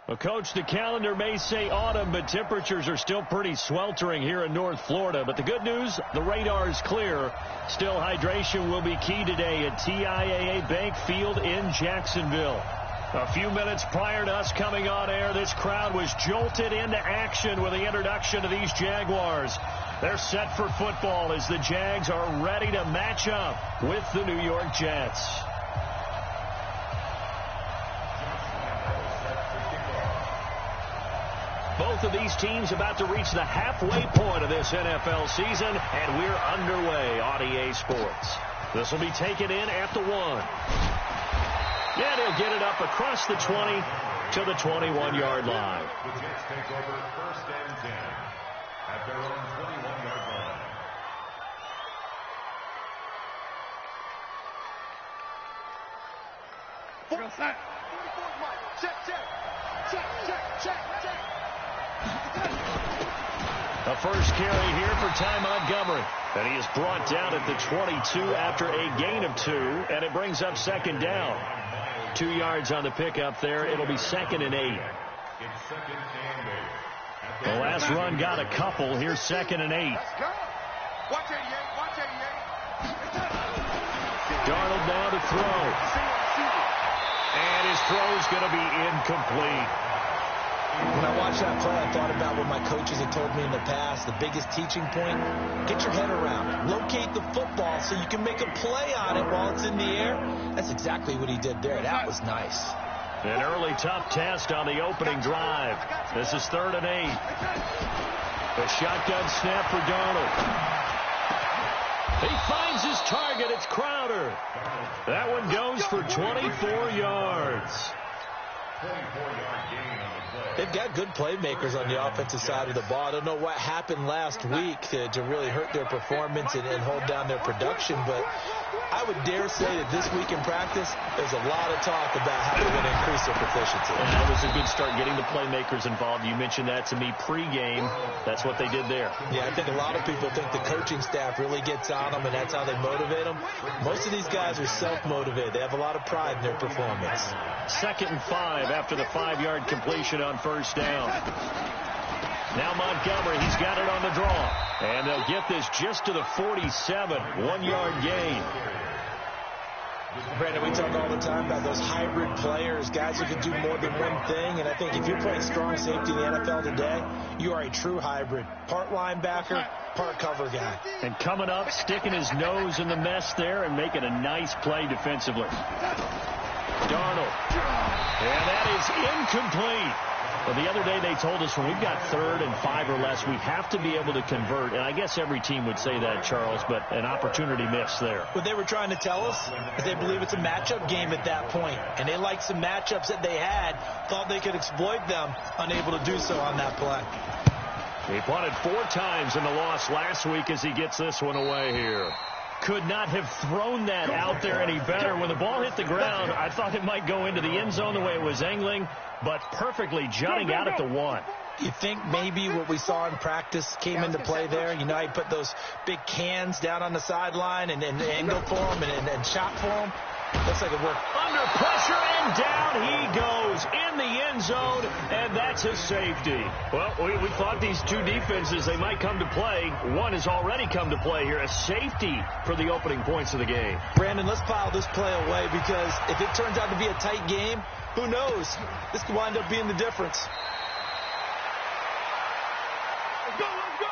Well, Coach, the calendar may say autumn, but temperatures are still pretty sweltering here in North Florida. But the good news, the radar is clear. Still, hydration will be key today at TIAA Bank Field in Jacksonville. A few minutes prior to us coming on air, this crowd was jolted into action with the introduction of these Jaguars. They're set for football as the Jags are ready to match up with the New York Jets. Both of these teams about to reach the halfway point of this NFL season, and we're underway on EA Sports. This will be taken in at the 1. And he'll get it up across the 20 to the 21-yard line. The Jets take over 1st and 10 at their own 21-yard line. A first carry here for Ty Montgomery. And he is brought down at the 22 after a gain of 2. And it brings up 2nd down. 2 yards on the pickup there. It'll be 2nd and 8. The last run got a couple. Here's 2nd and 8. Watch 88. Watch 88. Darnold now to throw. And his throw's going to be incomplete. When I watched that play, I thought about what my coaches had told me in the past. The biggest teaching point, get your head around it. Locate the football so you can make a play on it while it's in the air. That's exactly what he did there. That was nice. An early tough test on the opening drive. This is 3rd and 8. A shotgun snap for Darnold. He finds his target. It's Crowder. That one goes for 24 yards. They've got good playmakers on the offensive side of the ball. I don't know what happened last week to really hurt their performance and hold down their production, but I would dare say that this week in practice, there's a lot of talk about how they're going to increase their proficiency. And that was a good start getting the playmakers involved. You mentioned that to me pregame. That's what they did there. Yeah, I think a lot of people think the coaching staff really gets on them, and that's how they motivate them. Most of these guys are self-motivated. They have a lot of pride in their performance. 2nd and 5 after the 5-yard completion on 1st down. Now Montgomery, he's got it on the draw. And they'll get this just to the 47, 1-yard gain. Brandon, we talk all the time about those hybrid players, guys who can do more than one thing. And I think if you're playing strong safety in the NFL today, you are a true hybrid. Part linebacker, part cover guy. And coming up, sticking his nose in the mess there and making a nice play defensively. Darnold. And that is incomplete. Well, the other day they told us when we've got 3rd and 5 or less, we have to be able to convert. And I guess every team would say that, Charles, but an opportunity missed there. What they were trying to tell us is they believe it's a matchup game at that point. And they liked some matchups that they had, thought they could exploit them, unable to do so on that play. He punted 4 times in the loss last week as he gets this one away here. Could not have thrown that out there any better. When the ball hit the ground, I thought it might go into the end zone the way it was angling, but perfectly jutting out at the 1. You think maybe what we saw in practice came into play there? You know, he put those big cans down on the sideline and angle for them and shot for them. Looks like it worked. Under pressure, and down he goes in the end zone, and that's a safety. Well, we thought these two defenses, they might come to play. One has already come to play here, a safety for the opening points of the game. Brandon, let's file this play away because if it turns out to be a tight game, who knows? This could wind up being the difference. Let's go, let's go!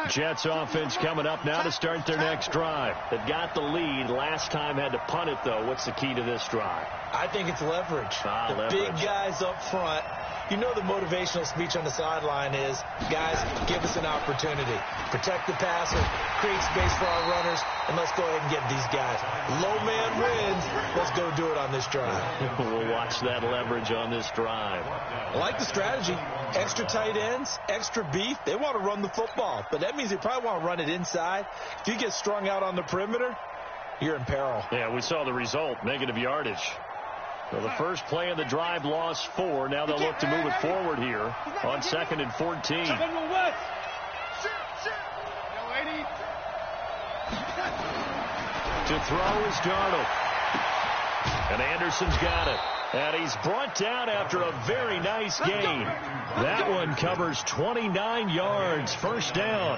Jets offense coming up now to start their next drive. They've got the lead. Last time had to punt it, though. What's the key to this drive? I think it's leverage. The big guys up front. You know the motivational speech on the sideline is, guys, give us an opportunity. Protect the passer, create space for our runners, and let's go ahead and get these guys. Low man wins. Let's go do it on this drive. We'll watch that leverage on this drive. I like the strategy. Extra tight ends, extra beef. They want to run the football, but that means they probably want to run it inside. If you get strung out on the perimeter, you're in peril. Yeah, we saw the result, negative yardage. So the first play of the drive lost 4. Now they'll look to move it forward here on 2nd and 14. To throw is Darnold. And Anderson's got it. And he's brought down after a very nice gain. That one covers 29 yards. First down.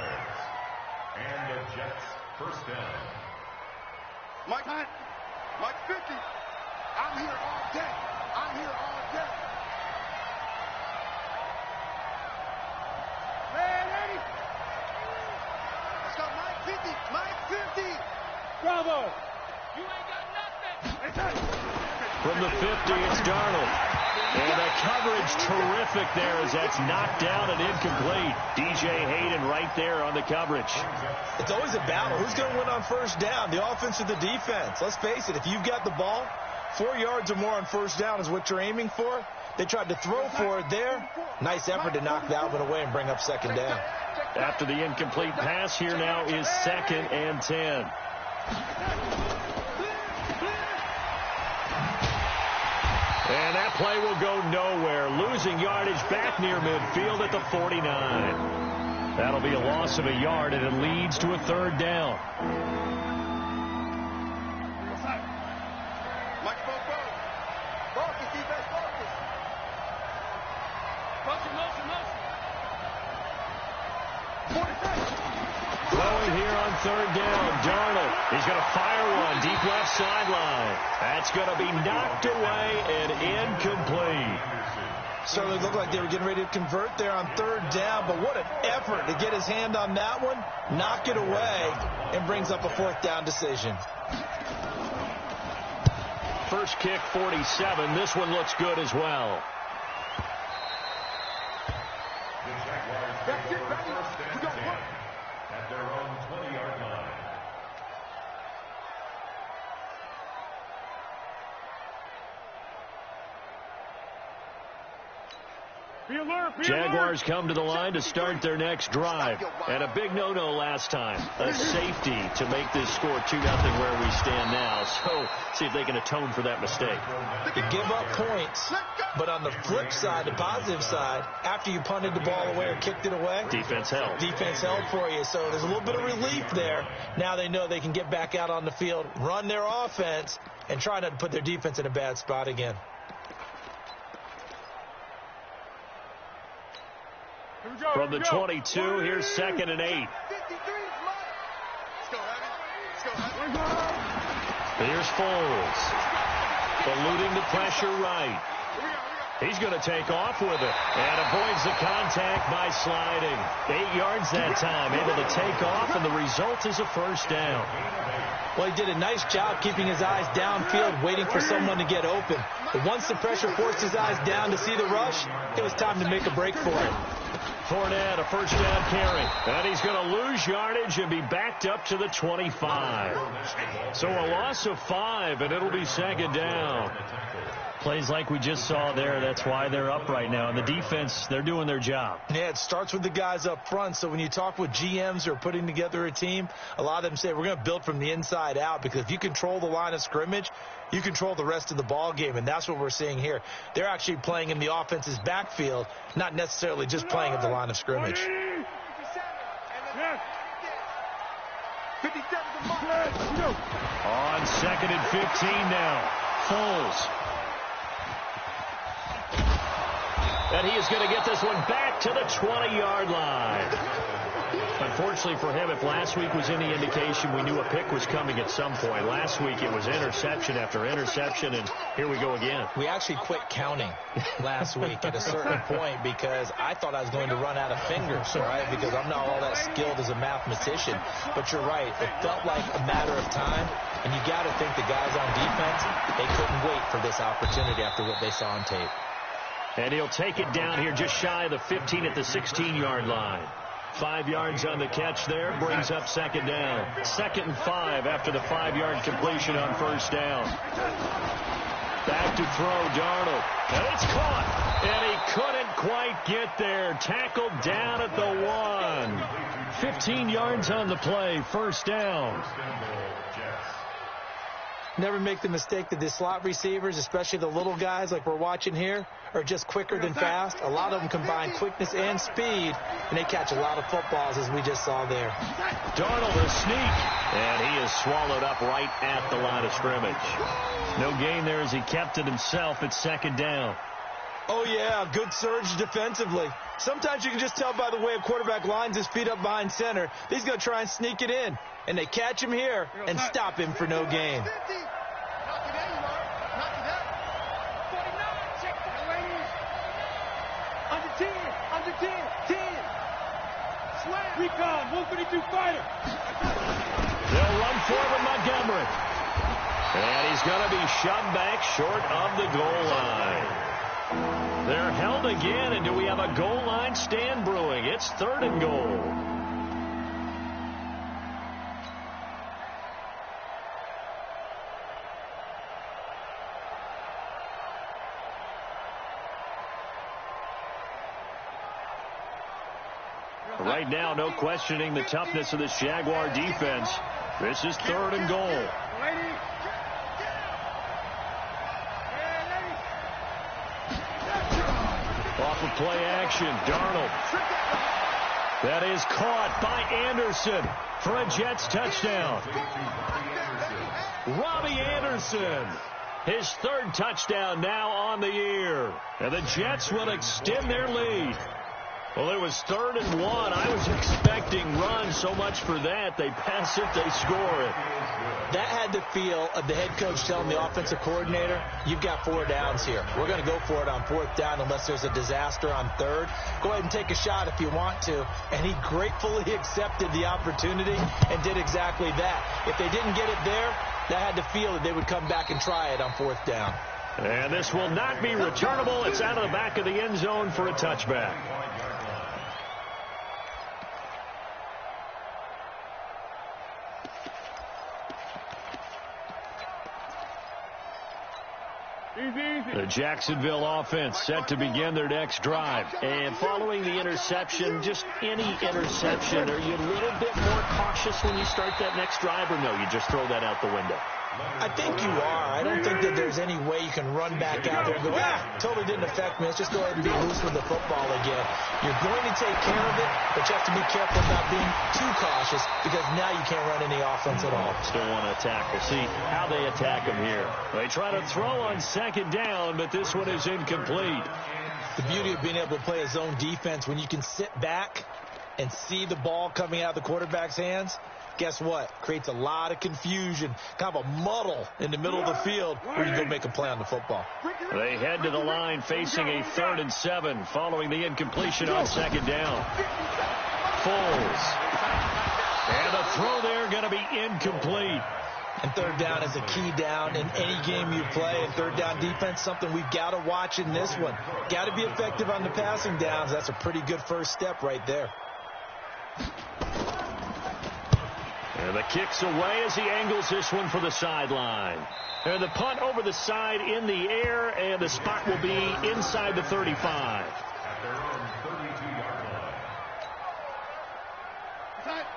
And the Jets first down. Mike Hunt. Mike 50. I'm here all day. I'm here all day. Ready? Let's go, Mike 50. Mike 50. Bravo. You ain't got nothing. From the 50, it's Darnold. And the coverage terrific there as that's knocked down and incomplete. DJ Hayden right there on the coverage. It's always a battle. Who's going to win on first down, the offense or the defense? Let's face it, if you've got the ball, 4 yards or more on first down is what you're aiming for. They tried to throw for it there. Nice effort to knock that one away and bring up second down. After the incomplete pass, here now is 2nd and 10. And that play will go nowhere. Losing yardage back near midfield at the 49. That'll be a loss of a yard, and it leads to a third down. Mike, focus, defense, focus. Motion. 46. Throwing here on third down, Darnold. He's going to fire one deep left sideline. That's going to be knocked away and incomplete. Certainly looked like they were getting ready to convert there on third down, but what an effort to get his hand on that one, knock it away, and brings up a fourth down decision. First kick, 47. This one looks good as well. That's it, baby. We got work. At their own 20-yard line. Jaguars come to the line to start their next drive. And a big no-no last time. A safety to make this score 2-0 where we stand now. So see if they can atone for that mistake. You give up points, but on the flip side, the positive side, after you punted the ball away or kicked it away, defense held. Defense held for you. So there's a little bit of relief there. Now they know they can get back out on the field, run their offense, and try not to put their defense in a bad spot again. From the 22, here's 2nd and 8. Here's Foles. Eluding the pressure right. He's going to take off with it and avoids the contact by sliding. 8 yards that time, able to take off, and the result is a first down. Well, he did a nice job keeping his eyes downfield, waiting for someone to get open. But once the pressure forced his eyes down to see the rush, it was time to make a break for it. Fournette, a first down carry. And he's going to lose yardage and be backed up to the 25. So a loss of 5, and it'll be second down. Plays like we just saw there, that's why they're up right now. And the defense, they're doing their job. Yeah, it starts with the guys up front. So when you talk with GMs who are putting together a team, a lot of them say we're going to build from the inside out, because if you control the line of scrimmage, you control the rest of the ball game, and that's what we're seeing here. They're actually playing in the offense's backfield, not necessarily just playing at the line of scrimmage. 57 on 2nd and 15 now. Foles. And he is going to get this one back to the 20-yard line. Unfortunately for him, if last week was any indication, we knew a pick was coming at some point. Last week it was interception after interception, and here we go again. We actually quit counting last week at a certain point because I thought I was going to run out of fingers, right? Because I'm not all that skilled as a mathematician. But you're right. It felt like a matter of time, and you got to think the guys on defense, they couldn't wait for this opportunity after what they saw on tape. And he'll take it down here just shy of the 15 at the 16-yard line. 5 yards on the catch there, brings up second down. 2nd and 5 after the 5-yard completion on first down. Back to throw, Darnold. And it's caught. And he couldn't quite get there. Tackled down at the 1. 15 yards on the play, first down. Never make the mistake that the slot receivers, especially the little guys like we're watching here, are just quicker than fast. A lot of them combine quickness and speed, and they catch a lot of footballs, as we just saw there. Darnold a sneak, and he is swallowed up right at the line of scrimmage. No gain there as he kept it himself at second down. Oh, yeah, good surge defensively. Sometimes you can just tell by the way a quarterback lines his feet up behind center. He's going to try and sneak it in. And they catch him here and stop him for no gain. Under 10. Slam. Recon, 152 fighter. They'll run forward Montgomery. And he's going to be shoved back short of the goal line. They're held again, and do we have a goal line stand brewing? It's 3rd and goal. Right now, no questioning the toughness of this Jaguar defense. This is 3rd and goal. Off of play action, Darnold. That is caught by Anderson for a Jets touchdown. Robbie Anderson, his 3rd touchdown now on the year. And the Jets will extend their lead. Well, it was 3rd and 1. I was expecting runs, so much for that. They pass it, they score it. That had the feel of the head coach telling the offensive coordinator, you've got 4 downs here. We're going to go for it on 4th down unless there's a disaster on 3rd. Go ahead and take a shot if you want to. And he gratefully accepted the opportunity and did exactly that. If they didn't get it there, that had the feel that they would come back and try it on 4th down. And this will not be returnable. It's out of the back of the end zone for a touchback. The Jacksonville offense set to begin their next drive. And following the interception, just any interception, are you a little bit more cautious when you start that next drive, or no, you just throw that out the window? I think you are. I don't think that there's any way you can run back out there and go, totally didn't affect me. Let's just go ahead and be loose with the football again. You're going to take care of it, but you have to be careful about being too cautious because now you can't run any offense at all. Still want to attack. We'll see how they attack him here. They try to throw on 2nd down, but this one is incomplete. The beauty of being able to play a zone defense when you can sit back and see the ball coming out of the quarterback's hands, guess what? Creates a lot of confusion, kind of a muddle in the middle of the field where you go make a play on the football. They head to the line facing a 3rd and 7 following the incompletion on 2nd down. Foles. And the throw there going to be incomplete. And 3rd down is a key down in any game you play. And 3rd down defense, something we've got to watch in this one. Got to be effective on the passing downs. That's a pretty good first step right there. And the kick's away as he angles this one for the sideline. And the punt over the side in the air, and the spot will be inside the 35.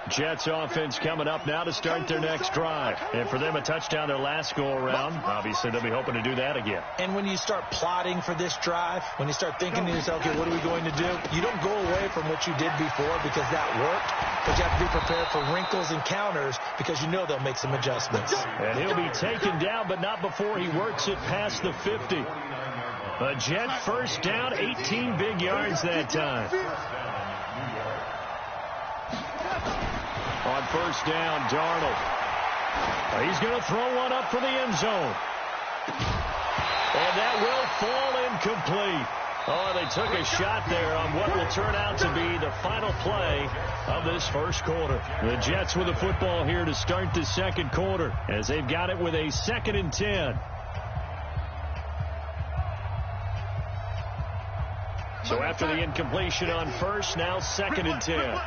Jets offense coming up now to start their next drive. And for them, a touchdown their last go-around. Obviously, they'll be hoping to do that again. And when you start plotting for this drive, when you start thinking to yourself, okay, what are we going to do? You don't go away from what you did before because that worked, but you have to be prepared for wrinkles and counters because you know they'll make some adjustments. And he'll be taken down, but not before he works it past the 50. A Jet first down, 18 big yards that time. On 1st down, Darnold. He's going to throw one up for the end zone. And that will fall incomplete. Oh, they took a shot there on what will turn out to be the final play of this first quarter. The Jets with the football here to start the 2nd quarter as they've got it with a 2nd and 10. So after the incompletion on 1st, now 2nd and 10.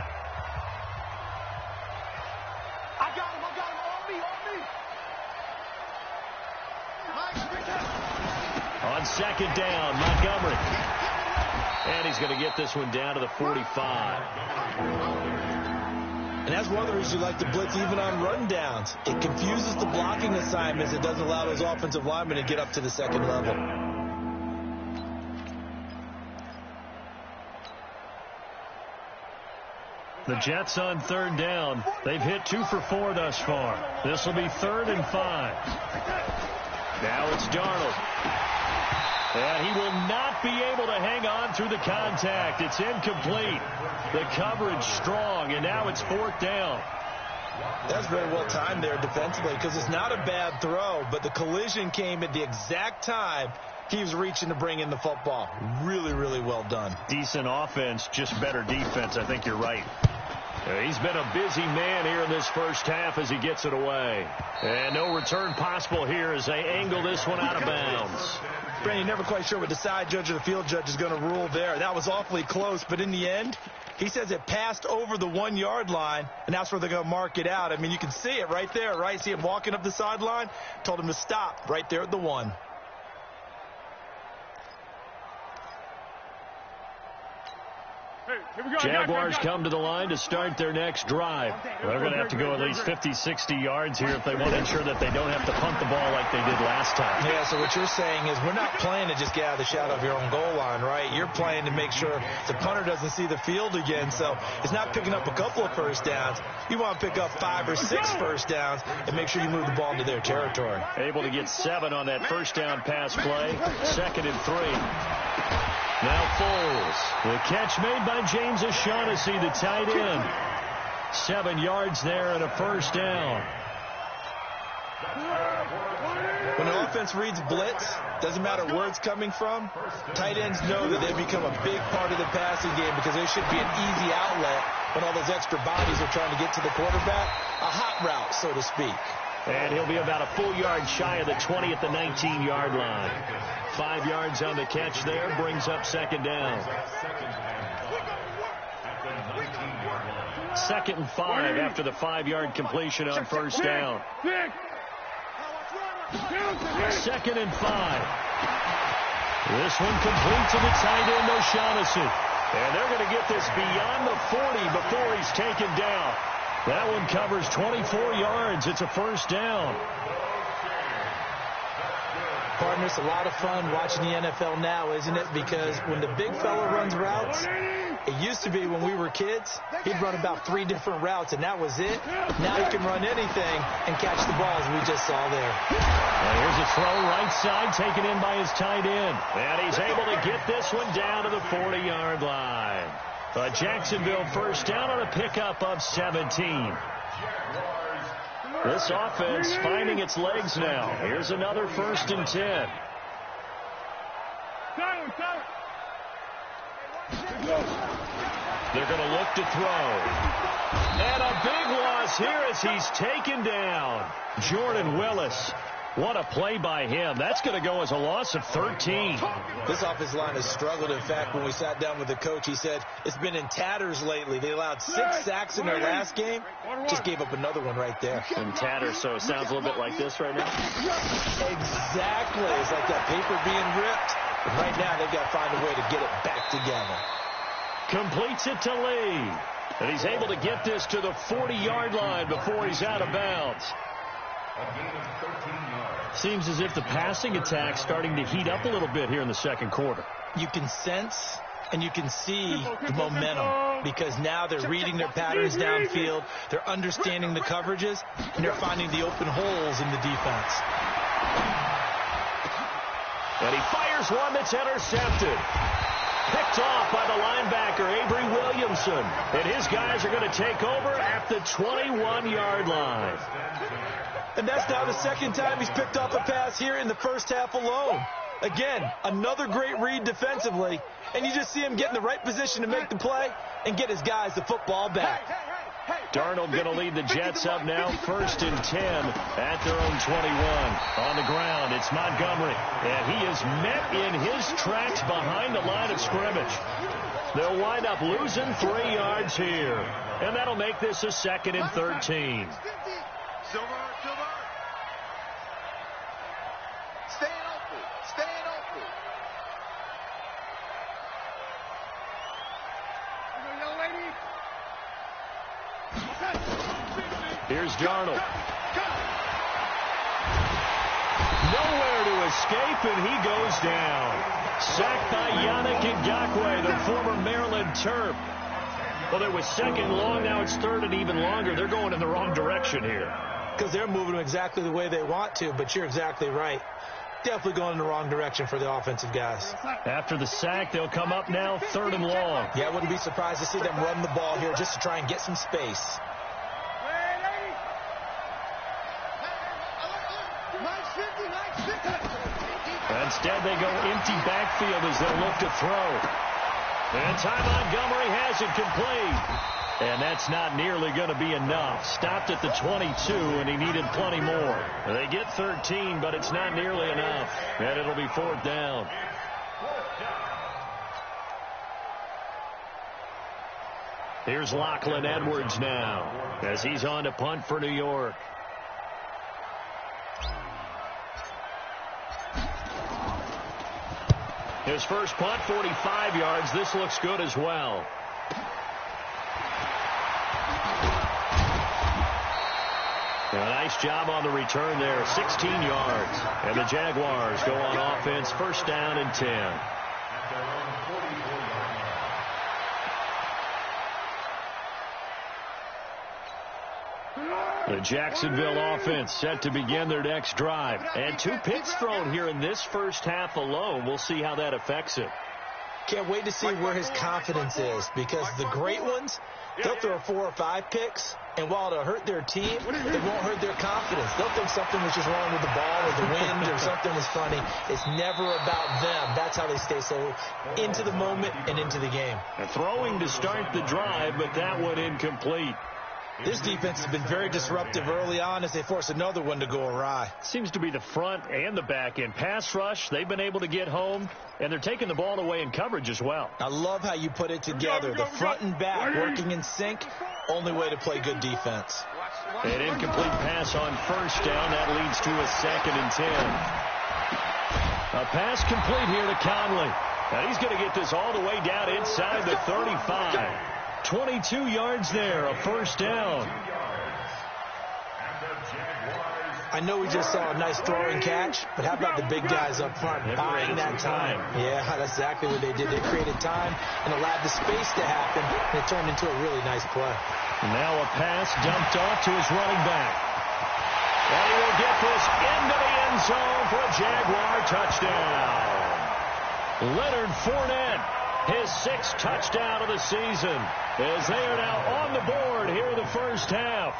On 2nd down, Montgomery. And he's going to get this one down to the 45. And that's one of the reasons you like to blitz even on run downs. It confuses the blocking assignments. It doesn't allow those offensive linemen to get up to the second level. The Jets on third down. They've hit 2 for 4 thus far. This will be 3rd and 5. Now it's Darnold. And he will not be able to hang on through the contact. It's incomplete. The coverage strong, and now it's 4th down. That's very well timed there defensively because it's not a bad throw, but the collision came at the exact time he was reaching to bring in the football. Really, really well done. Decent offense, just better defense. I think you're right. He's been a busy man here in this first half as he gets it away. And no return possible here as they angle this one out of bounds. Brandon, never quite sure what the side judge or the field judge is going to rule there. That was awfully close, but in the end, he says it passed over the 1-yard line, and that's where they're going to mark it out. I mean, you can see it right there, right? See him walking up the sideline? Told him to stop right there at the 1. Jaguars come to the line to start their next drive. They're going to have to go at least 50, 60 yards here if they want to ensure that they don't have to punt the ball like they did last time. Yeah, so what you're saying is we're not playing to just get out of the shadow of your own goal line, right? You're playing to make sure the punter doesn't see the field again. So it's not picking up a couple of first downs. You want to pick up 5 or 6 first downs and make sure you move the ball into their territory. Able to get 7 on that first down pass play. 2nd and 3. Now Foles. The catch made by James O'Shaughnessy, the tight end. 7 yards there and a first down. When the offense reads blitz, doesn't matter where it's coming from, tight ends know that they become a big part of the passing game because there should be an easy outlet when all those extra bodies are trying to get to the quarterback. A hot route, so to speak. And he'll be about a full yard shy of the 20 at the 19-yard line. 5 yards on the catch there, brings up 2nd down. 2nd and 5 after the 5-yard completion on first down. 2nd and 5. This one complete to the tight end, O'Shaughnessy. And they're going to get this beyond the 40 before he's taken down. That one covers 24 yards. It's a first down. Partner, it's a lot of fun watching the NFL now, isn't it? Because when the big fella runs routes, it used to be when we were kids, he'd run about 3 different routes, and that was it. Now he can run anything and catch the ball, as we just saw there. And here's a throw right side taken in by his tight end. And he's able to get this one down to the 40-yard line. A Jacksonville first down on a pickup of 17. This offense finding its legs now. Here's another 1st and 10. They're going to look to throw. And a big loss here as he's taken down. Jordan Willis. What a play by him. That's going to go as a loss of 13. This offensive line has struggled. In fact, when we sat down with the coach, he said it's been in tatters lately. They allowed 6 sacks in their last game. Just gave up another one right there. In tatters, so it sounds a little bit like this right now. Exactly. It's like that paper being ripped. But right now, they've got to find a way to get it back together. Completes it to Lee. And he's able to get this to the 40-yard line before he's out of bounds. Seems as if the passing attack's starting to heat up a little bit here in the second quarter. You can sense and you can see the momentum because now they're reading their patterns downfield, they're understanding the coverages, and they're finding the open holes in the defense. And he fires one that's intercepted. Picked off by the linebacker, Avery Williamson. And his guys are going to take over at the 21-yard line. And that's now the second time he's picked off a pass here in the first half alone. Again, another great read defensively. And you just see him get in the right position to make the play and get his guys the football back. Darnold going to lead the Jets up now, 1st and 10 at their own 21. On the ground, it's Montgomery. And he is met in his tracks behind the line of scrimmage. They'll wind up losing 3 yards here. And that'll make this a 2nd and 13. Silver. Staying open. Young lady. Okay. Here's Darnold. Nowhere to escape, and he goes down. Sacked by Bobbieaka08, the former Maryland Terp. Well, it was second long. Now it's third and even longer. They're going in the wrong direction here. Because they're moving them exactly the way they want to, but you're exactly right. Definitely going in the wrong direction for the offensive guys. After the sack, they'll come up now third and long. Yeah, I wouldn't be surprised to see them run the ball here just to try and get some space. Instead, they go empty backfield as they look to throw. And Ty Montgomery has it complete. And that's not nearly going to be enough. Stopped at the 22, and he needed plenty more. They get 13, but it's not nearly enough. And it'll be fourth down. Here's Lachlan Edwards now as he's on to punt for New York. His first punt, 45 yards. This looks good as well. A nice job on the return there, 16 yards. And the Jaguars go on offense, first down and 10. The Jacksonville offense set to begin their next drive. And 2 picks thrown here in this first half alone. We'll see how that affects it. Can't wait to see where his confidence is, because the great ones, they'll throw 4 or 5 picks, and while it'll hurt their team, it won't hurt their confidence. They'll think something was just wrong with the ball or the wind or something was funny. It's never about them. That's how they stay so into the moment and into the game. A throwing to start the drive, but that one incomplete. This defense has been very disruptive early on as they force another one to go awry. Seems to be the front and the back end. Pass rush, they've been able to get home, and they're taking the ball away in coverage as well. I love how you put it together. The front and back working in sync, only way to play good defense. An incomplete pass on first down. That leads to a second and 10. A pass complete here to Conley. Now he's going to get this all the way down inside the 35. 22 yards there, a first down. I know we just saw a nice throwing catch, but how about the big guys up front buying that time? Yeah, that's exactly what they did. They created time and allowed the space to happen, and it turned into a really nice play. And now a pass dumped off to his running back. And he will get this into the end zone for a Jaguar touchdown. Leonard Fournette, his 6th touchdown of the season, as they are now on the board here in the first half.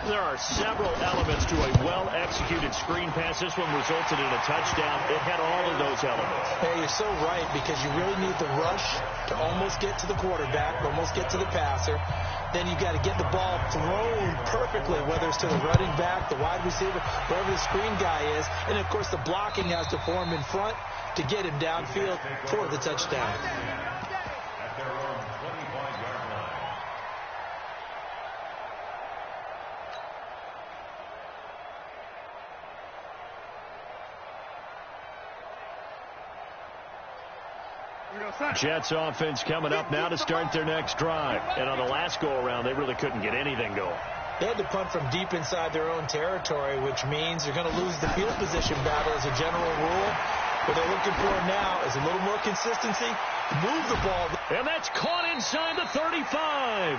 There are several elements to a well-executed screen pass. This one resulted in a touchdown. It had all of those elements. Hey, you're so right, because you really need the rush to almost get to the quarterback, almost get to the passer. Then you've got to get the ball thrown perfectly, whether it's to the running back, the wide receiver, wherever the screen guy is. And, of course, the blocking has to form in front to get him downfield for the touchdown. Jets offense coming up now to start their next drive. And on the last go-around, they really couldn't get anything going. They had to punt from deep inside their own territory, which means they're going to lose the field position battle as a general rule. What they're looking for now is a little more consistency, move the ball. And that's caught inside the 35.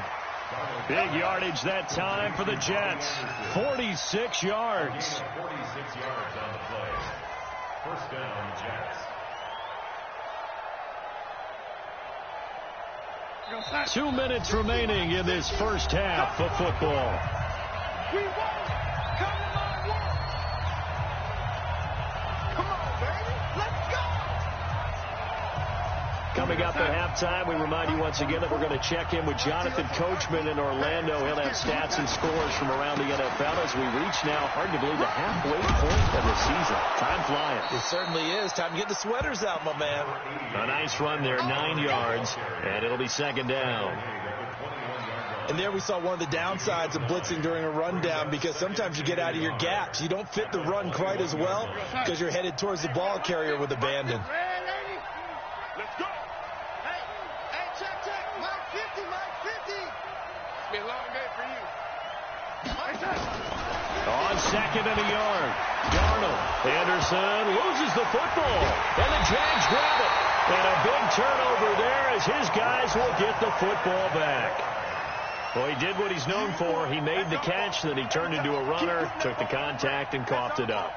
Big yardage that time for the Jets. 46 yards. 46 yards on the play. First down, Jets. 2 minutes remaining in this first half of football. We won. Come on, baby. Let's go. Coming up at halftime, we remind you once again that we're going to check in with Jonathan Coachman in Orlando. He'll have stats and scores from around the NFL as we reach now, hard to believe, the halfway point of the season. Time flying. It certainly is. Time to get the sweaters out, my man. A nice run there, 9 yards, and it'll be second down. And there we saw one of the downsides of blitzing during a rundown, because sometimes you get out of your gaps. You don't fit the run quite as well because you're headed towards the ball carrier with abandon. Let's go. Hey, check. Mike 50. Be a long day for you. On second and a yard, Darnold. Anderson loses the football, and the Jags grab it. And a big turnover there as his guys will get the football back. Well, he did what he's known for. He made the catch, then he turned into a runner, took the contact, and coughed it up.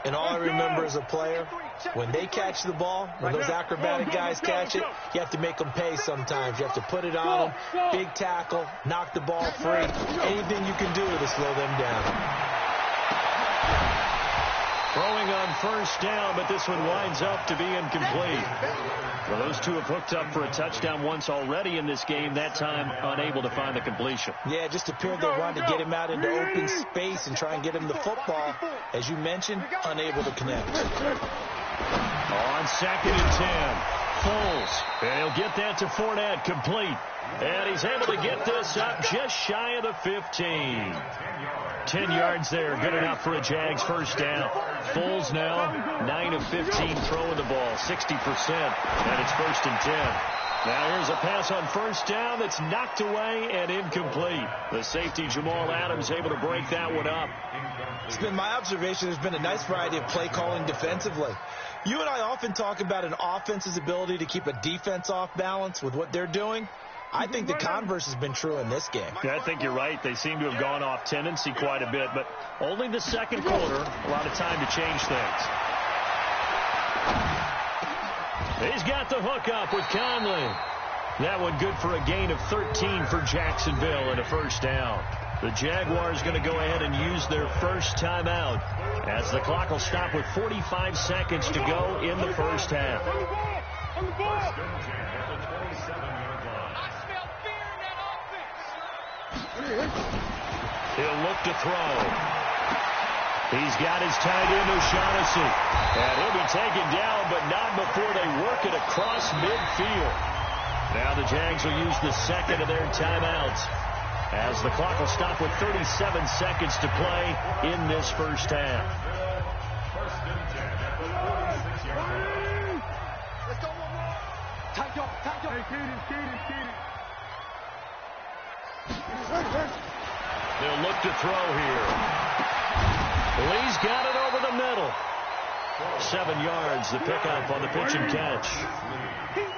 And all I remember as a player, when they catch the ball, when those acrobatic guys catch it, you have to make them pay sometimes. You have to put it on them, big tackle, knock the ball free. Anything you can do to slow them down. Throwing on first down, but this one winds up to be incomplete. Well, those two have hooked up for a touchdown once already in this game, that time unable to find the completion. Yeah, just appeared they wanted to get him out into open space and try and get him the football. As you mentioned, unable to connect. On second and 10, Foles. And he'll get that to Fournette, complete. And he's able to get this up just shy of the 15. 10 yards there, good enough for a Jags first down. Foles now 9 of 15 throwing the ball, 60%, and it's first and 10. Now here's a pass on first down that's knocked away and incomplete. The safety Jamal Adams able to break that one up. It's been my observation there's been a nice variety of play calling defensively. You and I often talk about an offense's ability to keep a defense off balance with what they're doing. I think the converse has been true in this game. Yeah, I think you're right. They seem to have gone off tendency quite a bit, but only the second quarter, a lot of time to change things. He's got the hook up with Conley. That one good for a gain of 13 for Jacksonville and a first down. The Jaguars going to go ahead and use their first timeout as the clock will stop with 45 seconds to go in the first half. On the ball. He'll look to throw. He's got his tight end, O'Shaughnessy. And he'll be taken down, but not before they work it across midfield. Now the Jags will use the second of their timeouts as the clock will stop with 37 seconds to play in this first half. First and 10 at the 46-yard line. Let's go one more. Tight up. Hey, Kaden. They'll look to throw here. Lee's got it over the middle. 7 yards, the pickup on the pitch and catch.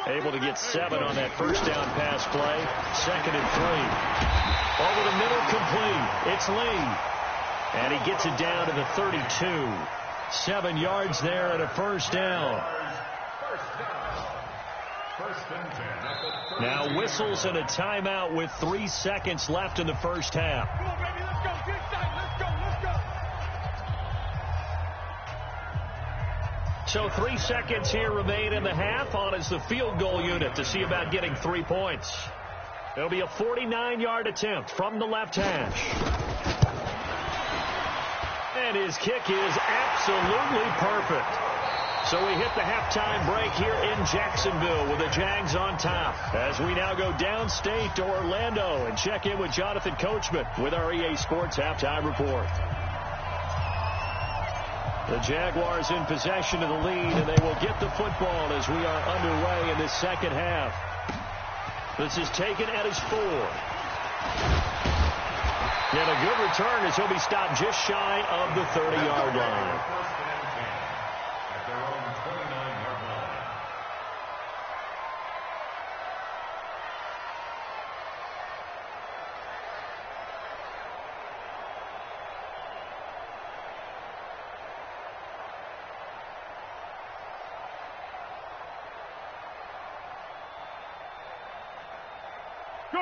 Able to get 7 on that first down pass play. Second and 3. Over the middle, complete. It's Lee. And he gets it down to the 32. 7 yards there and a first down. First and 10 at the 30. Now whistles and a timeout with 3 seconds left in the first half. Come on, baby. Let's go. Get tight. Let's go. So 3 seconds here remain in the half. On is the field goal unit to see about getting 3 points. It'll be a 49-yard attempt from the left hash. And his kick is absolutely perfect. So we hit the halftime break here in Jacksonville with the Jags on top. As we now go downstate to Orlando and check in with Jonathan Coachman with our EA Sports Halftime Report. The Jaguars in possession of the lead, and they will get the football as we are underway in this second half. This is taken at his 4. And a good return as he'll be stopped just shy of the 30-yard line. At their own 29-yard line.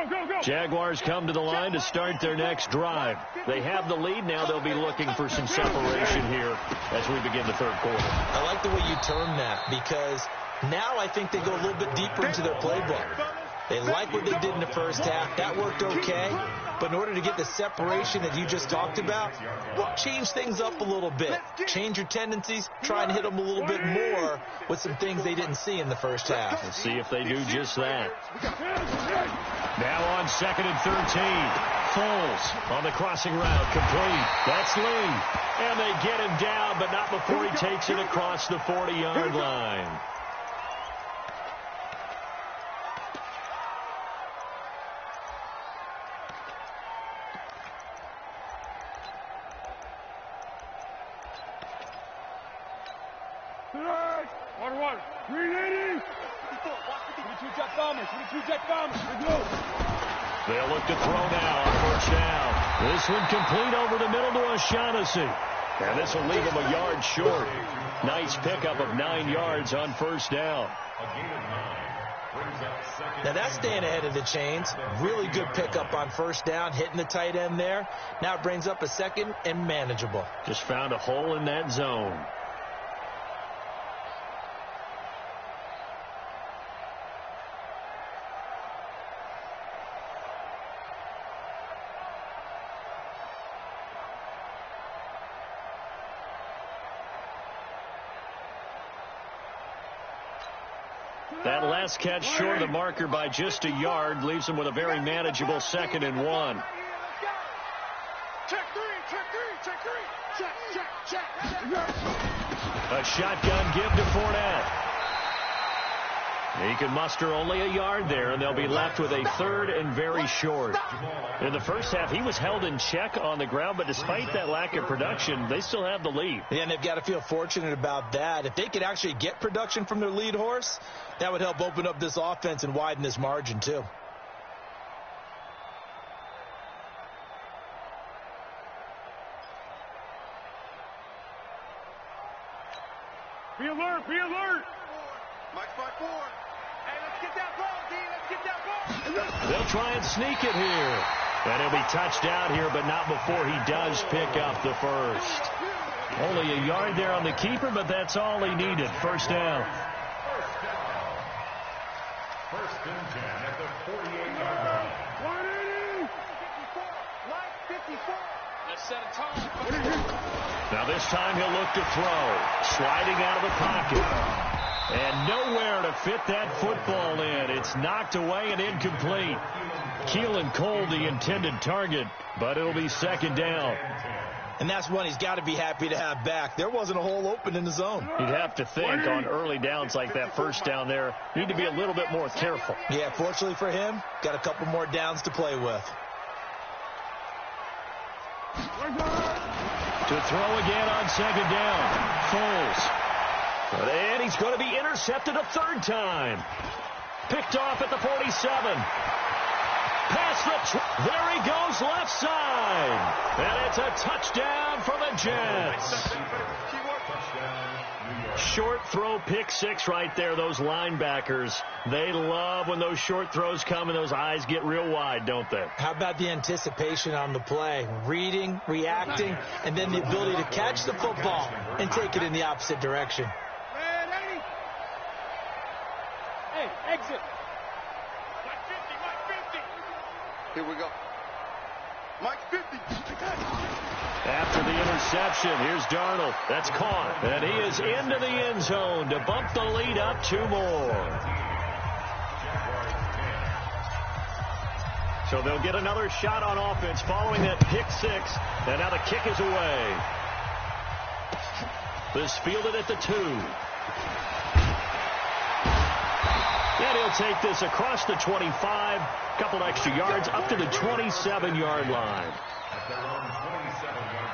Go. Jaguars come to the line to start their next drive. They have the lead. Now they'll be looking for some separation here as we begin the third quarter. I like the way you term that because now I think they go a little bit deeper into their playbook. They like what they did in the first half. That worked okay. But in order to get the separation that you just talked about, change things up a little bit. Change your tendencies. Try and hit them a little bit more with some things they didn't see in the first half. Let's see if they do just that. Now on second and 13. Foles on the crossing route. Complete. That's Lee. And they get him down, but not before he takes it across the 40-yard line. One. 380. 22 jet bombers. 22 jet bombers. Let's go. They'll look to throw now on first down. This one complete over the middle to O'Shaughnessy. And this will leave him a yard short. Nice pickup of 9 yards on first down. Now that's staying ahead of the chains. Really good pickup on first down, hitting the tight end there. Now it brings up a second and manageable. Just found a hole in that zone. That last catch short of the marker by just a yard leaves him with a very manageable 2nd and 1. Check three. A shotgun give to Fournette. He can muster only a yard there, and they'll be left with a 3rd and very short. In the first half, he was held in check on the ground, but despite that lack of production, they still have the lead. Yeah, and they've got to feel fortunate about that. If they could actually get production from their lead horse, that would help open up this offense and widen this margin, too. Be alert. Mike's by 4. Hey, let's get that ball, D. Let's get that ball. They'll try and sneak it here. And he'll be touched out here, but not before he does pick up the first. Only a yard there on the keeper, but that's all he needed. First down. First and 10 at the 48-yard line. 180. 54. Mike 54. Let's set a time. Now this time he'll look to throw. Sliding out of the pocket. And nowhere to fit that football in. It's knocked away and incomplete. Keelan Cole the intended target, but it'll be 2nd down. And that's one he's got to be happy to have back. There wasn't a hole open in the zone. You'd have to think on early downs like that first down there, need to be a little bit more careful. Yeah, fortunately for him, got a couple more downs to play with. To throw again on 2nd down. Foles. And he's going to be intercepted a 3rd time. Picked off at the 47. Past the there he goes left side. And it's a touchdown for the Jets. Short throw, pick 6 right there. Those linebackers, they love when those short throws come and those eyes get real wide, don't they? How about the anticipation on the play? Reading, reacting, and then the ability to catch the football and take it in the opposite direction. Hey, exit. Mike 50. Here we go. Mike 50. After the interception, here's Darnold. That's caught. And he is into the end zone to bump the lead up 2 more. So they'll get another shot on offense following that pick 6. And now the kick is away. This fielded at the 2. And he'll take this across the 25, couple extra yards, up to the 27-yard line. At their own 27-yard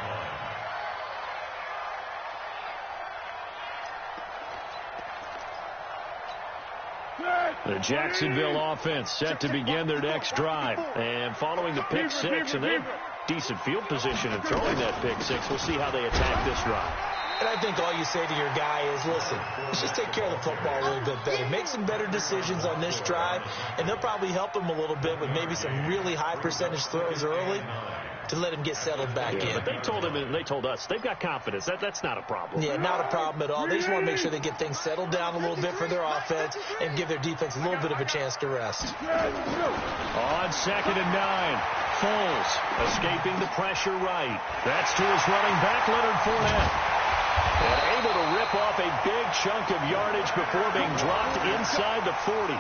line. The Jacksonville offense set to begin their next drive. And following the pick 6, and they have decent field position in throwing that pick 6. We'll see how they attack this drive. And I think all you say to your guy is, listen, let's just take care of the football a little bit better. Make some better decisions on this drive, and they'll probably help him a little bit with maybe some really high percentage throws early to let him get settled back in. But they told him and they told us they've got confidence. That's not a problem. Yeah, not a problem at all. They just want to make sure they get things settled down a little bit for their offense and give their defense a little bit of a chance to rest. On 2nd and 9, Foles escaping the pressure right. That's to his running back, Leonard Fournette. And able to rip off a big chunk of yardage before being dropped inside the 40.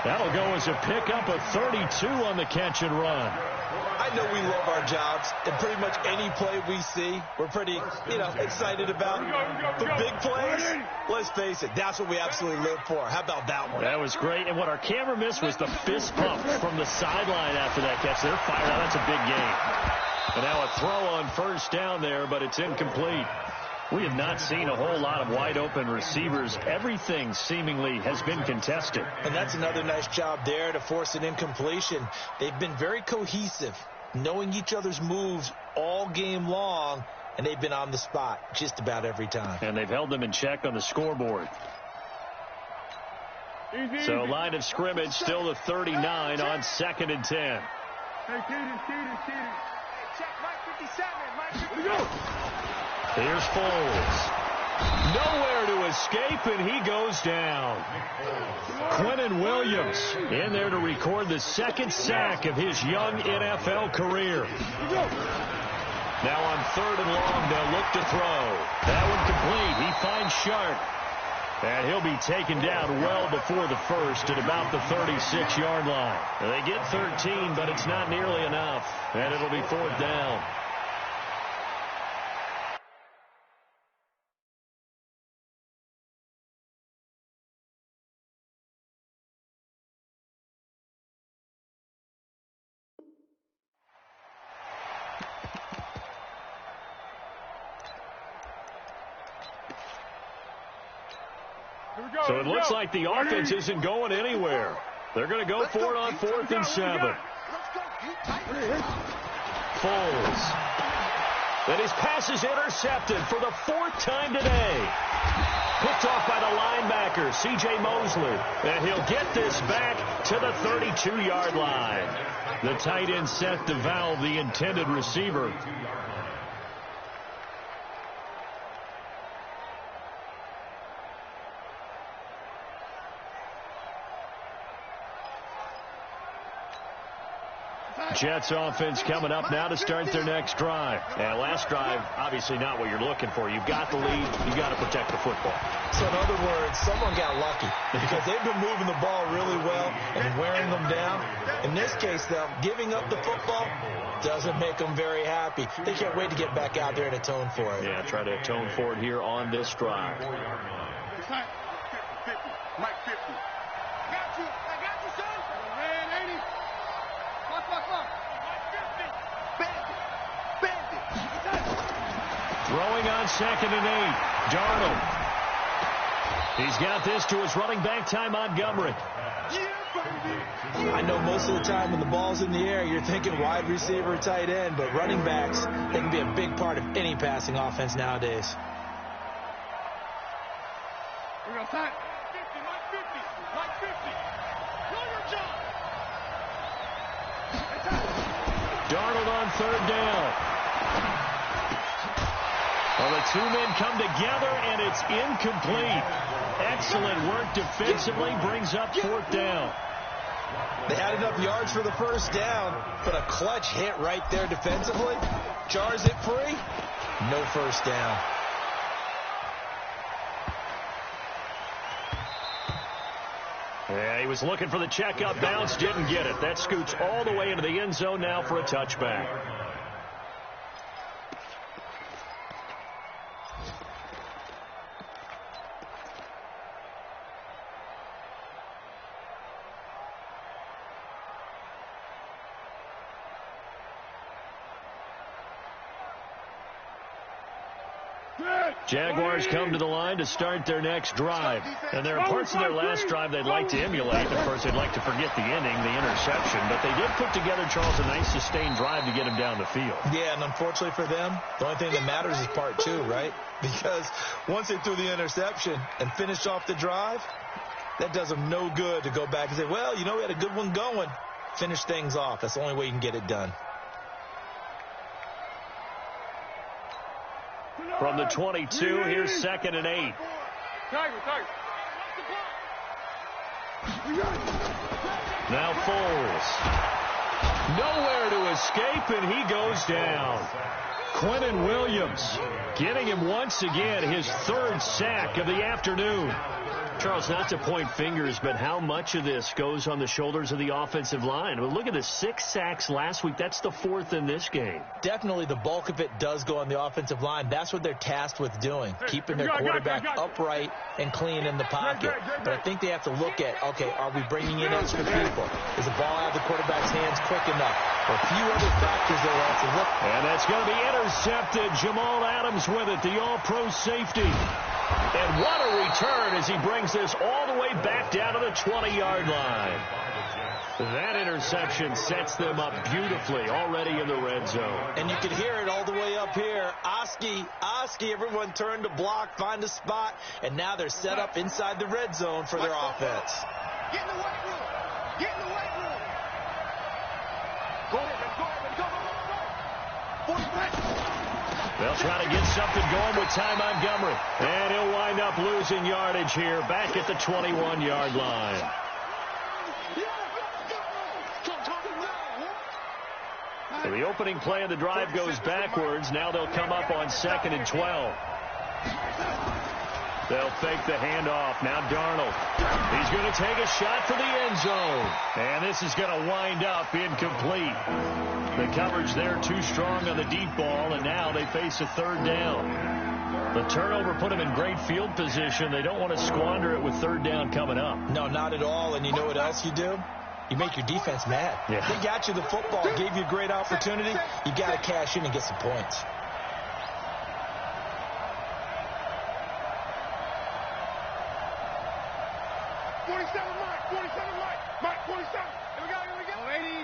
That'll go as a pickup of 32 on the catch and run. I know we love our jobs, and pretty much any play we see, we're pretty, excited about. But big plays, let's face it, that's what we absolutely live for. How about that one? That was great. And what our camera missed was the fist pump from the sideline after that catch. They're fired out. That's a big game. And now a throw on first down there, but it's incomplete. We have not seen a whole lot of wide-open receivers. Everything seemingly has been contested. And that's another nice job there to force an incompletion. They've been very cohesive, knowing each other's moves all game long, and they've been on the spot just about every time. And they've held them in check on the scoreboard. So line of scrimmage still the 39 on 2nd and 10. Hey, Keaton. Check, Mike 57. Mike 57. Here's Foles. Nowhere to escape, and he goes down. Quinnen Williams in there to record the 2nd sack of his young NFL career. Now on 3rd and long, they'll look to throw. That one complete. He finds Sharp. And he'll be taken down well before the first at about the 36-yard line. They get 13, but it's not nearly enough. And it'll be 4th down. So it looks like the offense isn't going anywhere. They're going to go for it on 4th and 7. Foles. And his pass is intercepted for the 4th time today. Picked off by the linebacker, C.J. Mosley. And he'll get this back to the 32-yard line. The tight end set to valve the intended receiver. Jets offense coming up now to start their next drive. And last drive, obviously not what you're looking for. You've got the lead. You've got to protect the football. So in other words, someone got lucky because they've been moving the ball really well and wearing them down. In this case, though, giving up the football doesn't make them very happy. They can't wait to get back out there and atone for it. Yeah, try to atone for it here on this drive. 50, Mike 50. I got you, son. Man, 80. Look. Throwing on 2nd and 8. Darnold. He's got this to his running back, Ty Montgomery. I know most of the time when the ball's in the air, you're thinking wide receiver, tight end, but running backs, they can be a big part of any passing offense nowadays. We're going to time. Mike 50. Know your job. Darnold on 3rd down. Well, the two men come together, and it's incomplete. Excellent work defensively, brings up 4th down. They had enough yards for the first down, but a clutch hit right there defensively. Jars it free. No first down. Yeah, he was looking for the checkup bounce, didn't get it. That scoots all the way into the end zone now for a touchback. Jaguars come to the line to start their next drive. And there are parts of their last drive they'd like to emulate. Of course, they'd like to forget the ending, the interception. But they did put together, Charles, a nice sustained drive to get him down the field. Yeah, and unfortunately for them, the only thing that matters is part 2, right? Because once they threw the interception and finished off the drive, that does them no good to go back and say, well, you know, we had a good one going. Finish things off. That's the only way you can get it done. From the 22, here's 2nd and 8. Tiger. Now Foles. Nowhere to escape, and he goes down. Quinnen Williams getting him once again his 3rd sack of the afternoon. Charles, not to point fingers, but how much of this goes on the shoulders of the offensive line? Well, look at the 6 sacks last week. That's the 4th in this game. Definitely the bulk of it does go on the offensive line. That's what they're tasked with doing, keeping their quarterback upright and clean in the pocket. But I think they have to look at, okay, are we bringing in extra people? Is the ball out of the quarterback's hands quick enough? A few other factors there, Lance. And that's going to be intercepted. Jamal Adams with it, the all-pro safety. And what a return as he brings this all the way back down to the 20-yard line. That interception sets them up beautifully already in the red zone. And you can hear it all the way up here. Oski, everyone turned to block, find a spot, and now they're set up inside the red zone for their offense. Get in the weight room. Get in the weight room. Go ahead, go. 40 They'll try to get something going with Ty Montgomery. And he'll wind up losing yardage here back at the 21-yard line. So the opening play of the drive goes backwards. Now they'll come up on 2nd and 12. They'll fake the handoff. Now Darnold. He's going to take a shot for the end zone. And this is going to wind up incomplete. The coverage there too strong on the deep ball, and now they face a 3rd down. The turnover put them in great field position. They don't want to squander it with 3rd down coming up. No, not at all. And you know what else you do? You make your defense mad. Yeah. They got you the football, gave you a great opportunity. You got to cash in and get some points. Mike, 47. Here we go. Lady.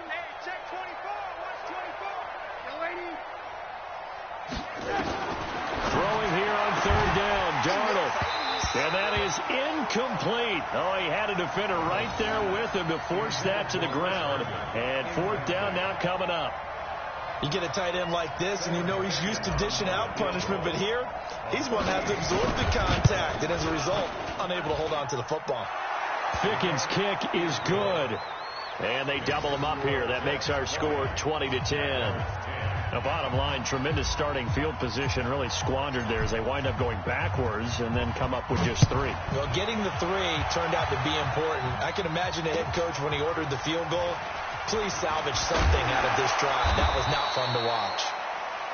Hey, check 24. Watch 24. Lady. Throwing here on 3rd down, Darnold. And that is incomplete. Oh, he had a defender right there with him to force that to the ground. And 4th down now coming up. You get a tight end like this, and you know he's used to dishing out punishment. But here, he's one that has to absorb the contact. And as a result, unable to hold on to the football. Pickens' kick is good. And they double him up here. That makes our score 20-10. Now, bottom line, tremendous starting field position, really squandered there as they wind up going backwards and then come up with just 3. Well, getting the 3 turned out to be important. I can imagine the head coach when he ordered the field goal. Please salvage something out of this drive. That was not fun to watch.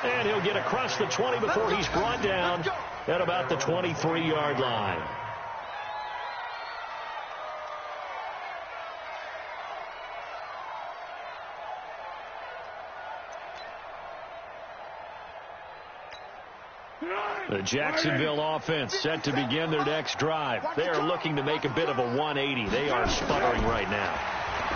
And he'll get across the 20 before he's brought down at about the 23-yard line. The Jacksonville offense set to begin their next drive. They are looking to make a bit of a 180. They are sputtering right now.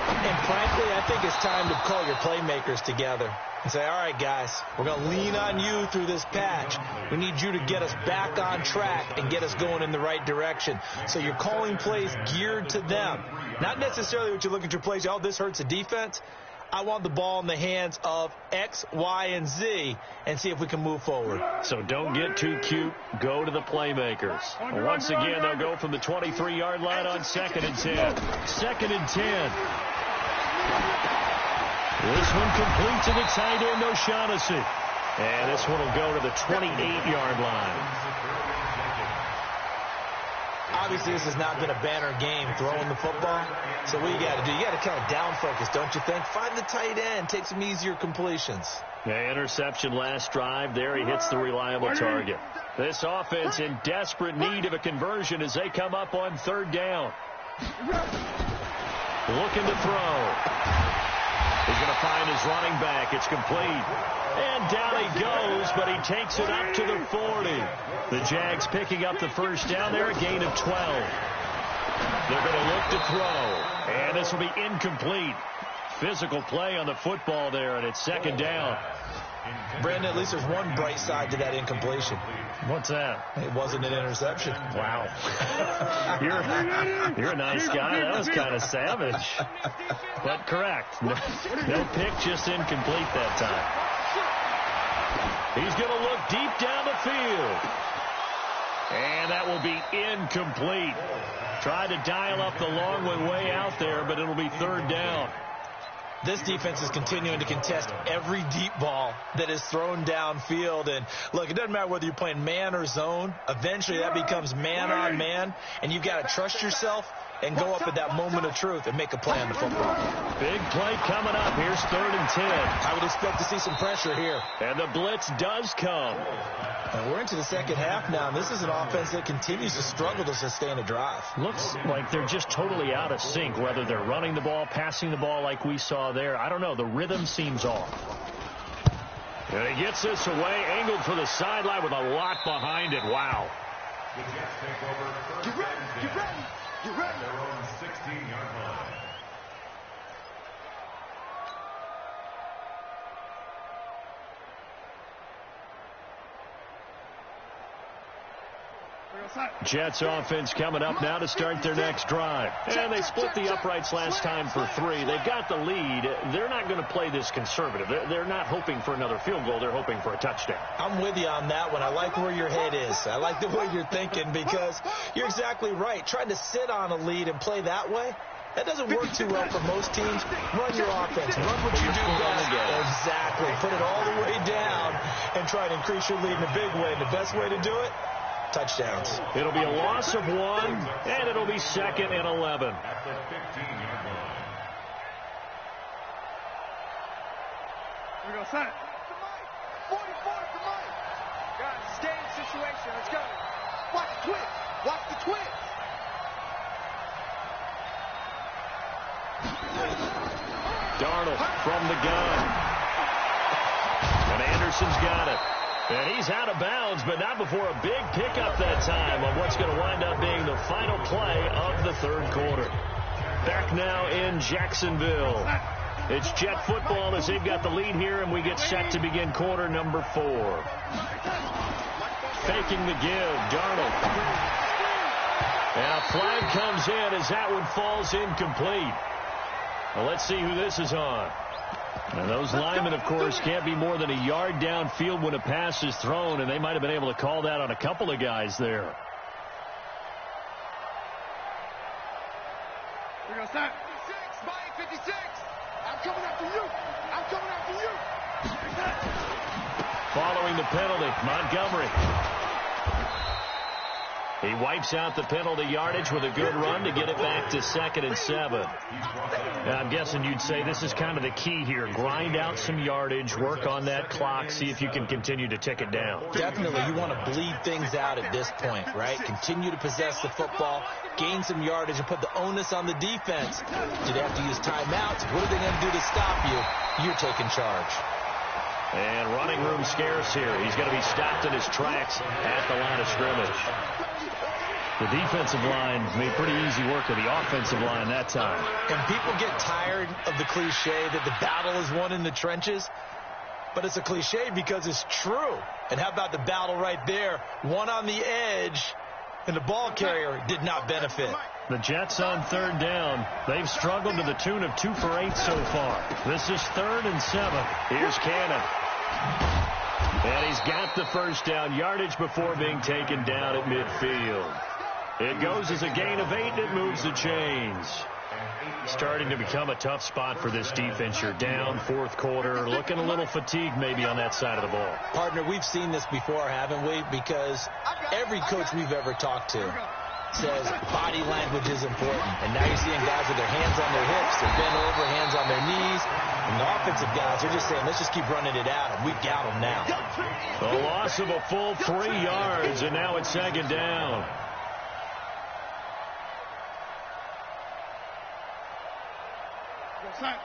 And frankly, I think it's time to call your playmakers together and say, all right, guys, we're going to lean on you through this patch. We need you to get us back on track and get us going in the right direction. So you're calling plays geared to them. Not necessarily what you look at your plays, oh, this hurts the defense. I want the ball in the hands of X, Y, and Z and see if we can move forward. So don't get too cute. Go to the playmakers. Once again, they'll go from the 23-yard line on 2nd and 10. 2nd and 10. This one complete to the tight end, O'Shaughnessy. And this one will go to the 28-yard line. Obviously, this has not been a banner game throwing the football. So what you got to do, you got to kind of down focus, don't you think? Find the tight end, take some easier completions. Yeah, interception last drive. There he hits the reliable target. This offense in desperate need of a conversion as they come up on 3rd down. Looking to throw. He's going to find his running back. It's complete. And down he goes, but he takes it up to the 40. The Jags picking up the 1st down there, a gain of 12. They're going to look to throw. And this will be incomplete. Physical play on the football there, and it's 2nd down. Brandon, at least there's one bright side to that incompletion. What's that? It wasn't an interception. Wow. You're a nice guy. That was kind of savage. But correct. No pick, just incomplete that time. He's going to look deep down the field. And that will be incomplete. Tried to dial up the long one way out there, but it'll be 3rd down. This defense is continuing to contest every deep ball that is thrown downfield. And, look, it doesn't matter whether you're playing man or zone. Eventually that becomes man on man, and you've got to trust yourself and go up at that moment of truth and make a play on the football. Big play coming up. Here's 3rd and 10. I would expect to see some pressure here. And the blitz does come. And we're into the second half now, and this is an offense that continues to struggle to sustain a drive. Looks like they're just totally out of sync, whether they're running the ball, passing the ball like we saw there. I don't know. The rhythm seems off. And he gets this away, angled for the sideline with a lot behind it. Wow. The Jets take over first Get ready, and 10. get ready, get ready. Their own 16-yard line. Jets offense coming up now to start their next drive. And they split the uprights last time for 3. They've got the lead. They're not going to play this conservative. They're not hoping for another field goal. They're hoping for a touchdown. I'm with you on that one. I like where your head is. I like the way you're thinking because you're exactly right. Trying to sit on a lead and play that way, that doesn't work too well for most teams. Run your offense. Run what you do best. Exactly. Put it all the way down and try to increase your lead in a big way. And the best way to do it, touchdowns. It'll be a loss of 1, and it'll be 2nd and 11. At the 15-yard line. Here we go, set. 44 to Mike. Guys, stay in situation. Let's go. Watch the twist. Watch the twist. Darnold from the gun. And Anderson's got it. And he's out of bounds, but not before a big pickup that time on what's going to wind up being the final play of the 3rd quarter. Back now in Jacksonville. It's Jet football as they've got the lead here, and we get set to begin quarter number 4. Faking the give, Darnold. And a flag comes in as that one falls incomplete. Well, let's see who this is on. And those linemen, of course, can't be more than a yard downfield when a pass is thrown, and they might have been able to call that on a couple of guys there. Here we go, set. 56, Mike, 56. I'm coming after you. I'm coming after you. Following the penalty, Montgomery. He wipes out the penalty yardage with a good run to get it back to 2nd and 7. Now, I'm guessing you'd say this is kind of the key here. Grind out some yardage, work on that clock, see if you can continue to tick it down. Definitely, you want to bleed things out at this point, right? Continue to possess the football, gain some yardage, and put the onus on the defense. Do they have to use timeouts? What are they going to do to stop you? You're taking charge. And running room scarce here. He's going to be stopped in his tracks at the line of scrimmage. The defensive line made pretty easy work of the offensive line that time. And people get tired of the cliche that the battle is won in the trenches. But it's a cliche because it's true. And how about the battle right there? One on the edge, and the ball carrier did not benefit. The Jets on 3rd down. They've struggled to the tune of 2 for 8 so far. This is 3rd and 7. Here's Cannon. And he's got the first down, yardage before being taken down at midfield. It goes as a gain of 8, and it moves the chains. Starting to become a tough spot for this defense. You're down 4th quarter, looking a little fatigued maybe on that side of the ball. Partner, we've seen this before, haven't we? Because every coach we've ever talked to says body language is important. And now you're seeing guys with their hands on their hips, they're bent over, hands on their knees. And the offensive guys are just saying, let's just keep running it at them. We've got them now. A loss of a full 3 yards, and now it's 2nd down. Set.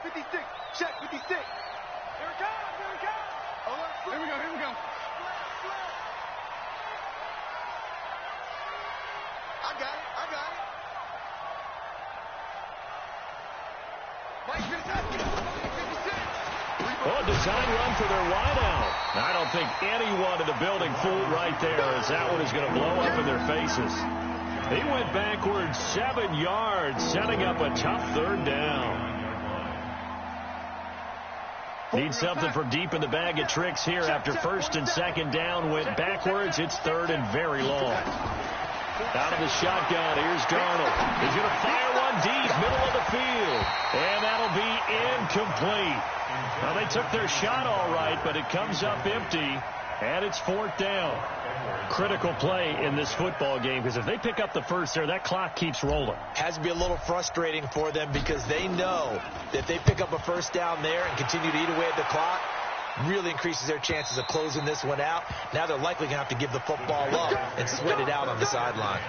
56. Check 56. Here it comes. Here it comes. Here we go. Here we go. I got it. I got it. Mike 56. Oh, design run for their wideout. I don't think anyone in the building fooled right there, as that one is going to blow up in their faces. He went backwards 7 yards, setting up a tough 3rd down. Need something from deep in the bag of tricks here after 1st and 2nd down. Went backwards. It's 3rd and very long. Out of the shotgun, here's Darnold. He's going to fire one deep, middle of the field. And that'll be incomplete. Now, they took their shot all right, but it comes up empty, and it's 4th down. Critical play in this football game, because if they pick up the first there, that clock keeps rolling. Has to be a little frustrating for them because they know that if they pick up a first down there and continue to eat away at the clock, really increases their chances of closing this one out. Now they're likely going to have to give the football up and sweat it out on the sideline.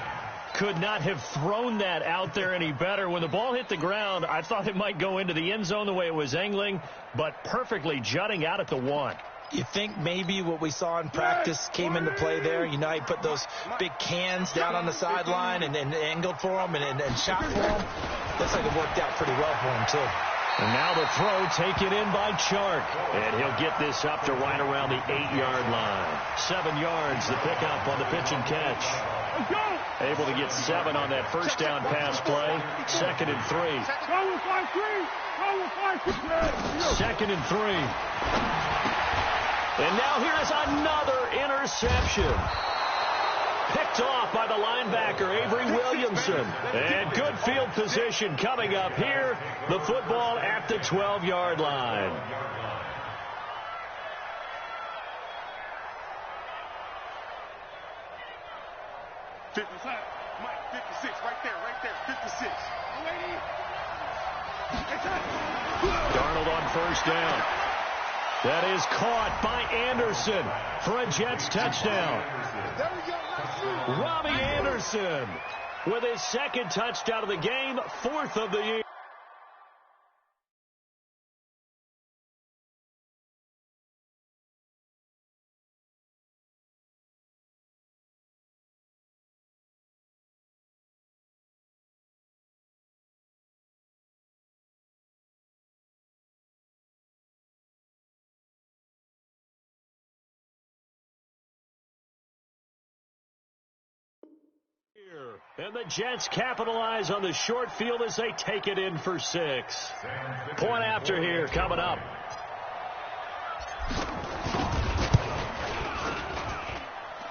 Could not have thrown that out there any better. When the ball hit the ground, I thought it might go into the end zone the way it was angling, but perfectly jutting out at the 1. You think maybe what we saw in practice came into play there? You know, he put those big cans down on the sideline and angled for them and shot for them. Looks like it worked out pretty well for him, too. And now the throw taken in by Chark. And he'll get this up to right around the 8-yard line. 7 yards, the pickup on the pitch and catch. Able to get 7 on that first down pass play. 2nd and 3. 2nd and 3. And now here is another interception. Picked off by the linebacker, Avery Williamson. And good field position coming up here. The football at the 12-yard line. Mike, 56, right there, 56. Darnold on first down. That is caught by Anderson for a Jets touchdown. Robbie Anderson with his 2nd touchdown of the game, 4th of the year. And the Jets capitalize on the short field as they take it in for 6. Point after here coming up.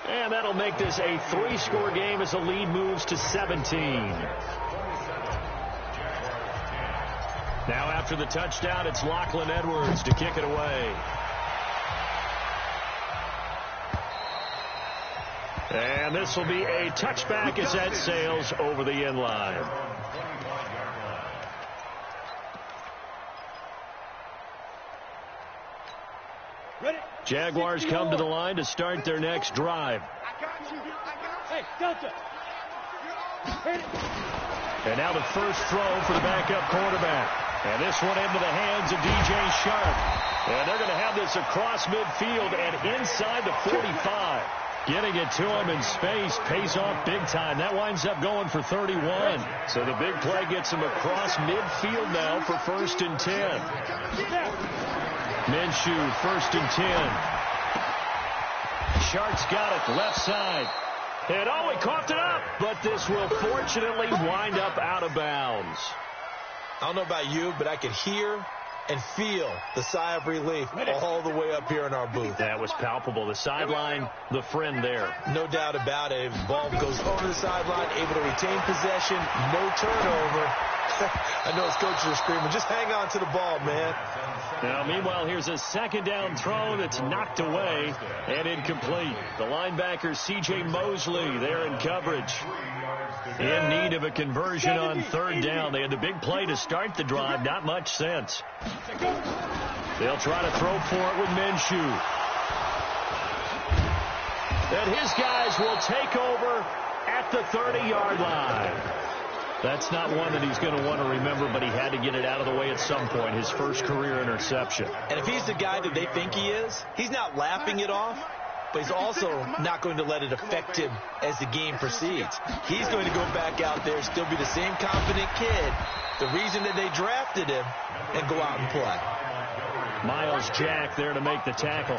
And that'll make this a 3-score game as the lead moves to 17. Now after the touchdown, it's Lachlan Edwards to kick it away. And this will be a touchback as that sails over the end line. Jaguars come to the line to start their next drive. Hey, Delta. And now the first throw for the backup quarterback. And this one into the hands of DJ Sharp. And they're going to have this across midfield and inside the 45. Getting it to him in space pays off big time. That winds up going for 31. So the big play gets him across midfield now for 1st and 10. Minshew, 1st and 10. Shark's got it left side. And he coughed it up, but this will fortunately wind up out of bounds. I don't know about you, but I could hear and feel the sigh of relief all the way up here in our booth. That was palpable. The sideline, the friend there. No doubt about it. The ball goes over the sideline, able to retain possession, no turnover. I know his coaches are screaming, just hang on to the ball, man. Now, meanwhile, here's a 2nd down throw that's knocked away and incomplete. The linebacker, C.J. Mosley, there in coverage. In need of a conversion on 3rd down. They had the big play to start the drive. Not much sense. They'll try to throw for it with Minshew. And his guys will take over at the 30-yard line. That's not one that he's going to want to remember, but he had to get it out of the way at some point, his first career interception. And if he's the guy that they think he is, he's not laughing it off, but he's also not going to let it affect him as the game proceeds. He's going to go back out there, still be the same confident kid, the reason that they drafted him, and go out and play. Miles Jack there to make the tackle.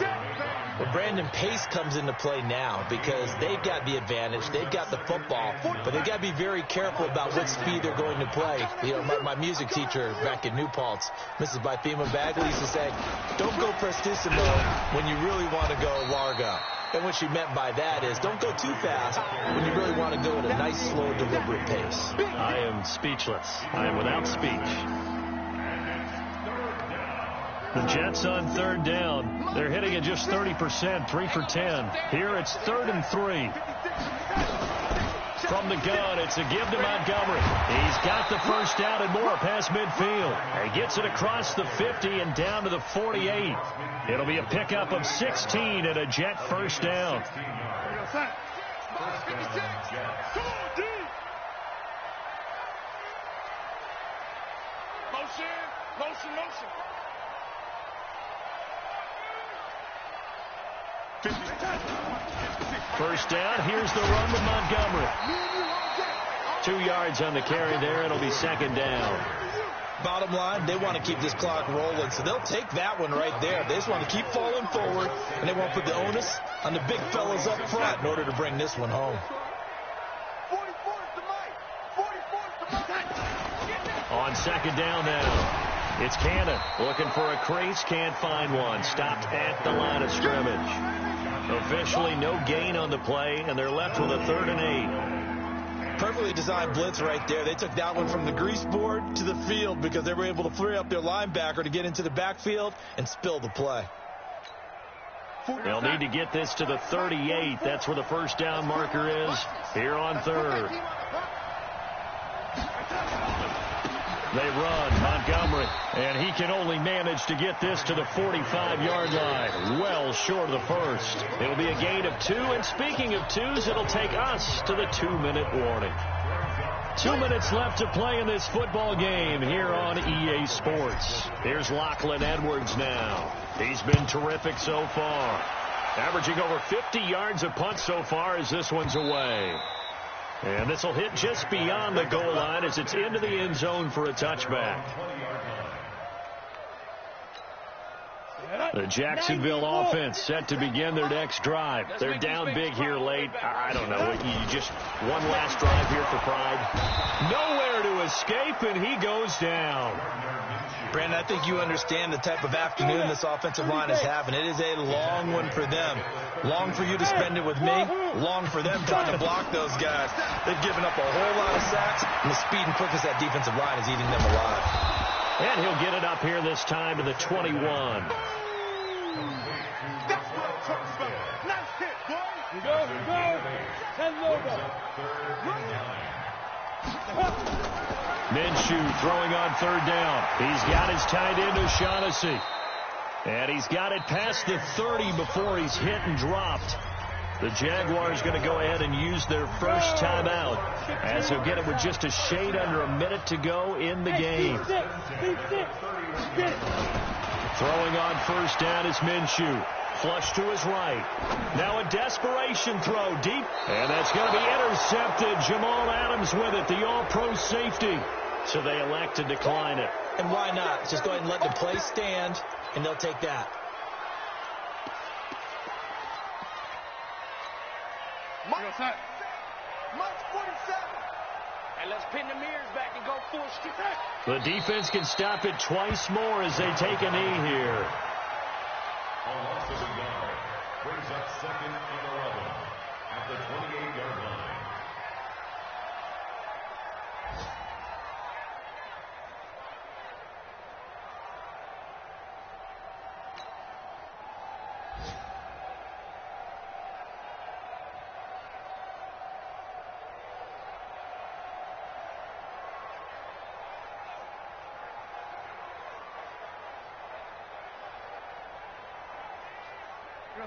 Well, Brandon, pace comes into play now because they've got the advantage. They've got the football, but they've got to be very careful about what speed they're going to play. You know, my music teacher back in New Paltz, Mrs. Bythema Bagley, used to say, don't go prestissimo when you really want to go largo. And what she meant by that is don't go too fast when you really want to go at a nice, slow, deliberate pace. I am speechless. I am without speech. The Jets on third down. They're hitting at just 30%, 3 for 10. Here it's 3rd and 3. From the gun, it's a give to Montgomery. He's got the first down and more past midfield. He gets it across the 50 and down to the 48. It'll be a pickup of 16 and a Jet first down. Motion. First down. Here's the run with Montgomery. 2 yards on the carry there. It'll be 2nd down. Bottom line, they want to keep this clock rolling, so they'll take that one right there. They just want to keep falling forward, and they want to put the onus on the big fellas up front in order to bring this one home. On 2nd down now. It's Cannon looking for a crease, can't find one. Stopped at the line of scrimmage. Officially no gain on the play, and they're left with a 3rd and 8. Perfectly designed blitz right there. They took that one from the grease board to the field because they were able to free up their linebacker to get into the backfield and spill the play. They'll need to get this to the 38. That's where the first down marker is here on 3rd. They run Montgomery, and he can only manage to get this to the 45-yard line, well short of the first. It'll be a gain of 2, and speaking of 2s, it'll take us to the 2-minute warning. 2 minutes left to play in this football game here on EA Sports. Here's Lachlan Edwards now. He's been terrific so far, averaging over 50 yards a punt so far as this one's away. And this will hit just beyond the goal line as it's into the end zone for a touchback. The Jacksonville offense set to begin their next drive. They're down big here late. I don't know. You just one last drive here for pride. Nowhere to escape, and he goes down. Brandon, I think you understand the type of afternoon this offensive line is having. It is a long one for them. Long for you to spend it with me. Long for them trying to block those guys. They've given up a whole lot of sacks, and the speed and quickness of that defensive line is eating them alive. And he'll get it up here this time to the 21. That's what I'm talking about. Nice hit, boy. Go. Send over. Minshew throwing on 3rd down. He's got his tight end O'Shaughnessy. And he's got it past the 30 before he's hit and dropped. The Jaguars going to go ahead and use their first timeout as they'll get it with just a shade under a minute to go in the game. Throwing on 1st down is Minshew. Flush to his right. Now a desperation throw deep. And that's going to be intercepted. Jamal Adams with it, the all-pro safety. So they elect to decline it. And why not? Just go ahead and let the play stand, and they'll take that. Mike 47. And let's pin the mirrors back and go full strike. The defense can stop it twice more as they take a knee here. A loss of a yard brings up 2nd and 11 at the 28-yard line.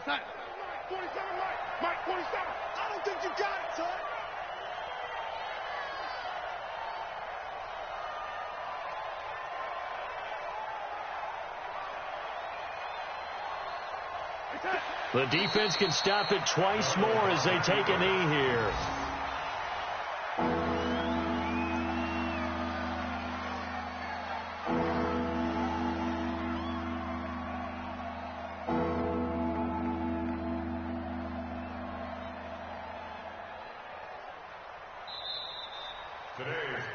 Mike 47, Mike 47. I don't think you got it, son. The defense can stop it twice more as they take a knee here.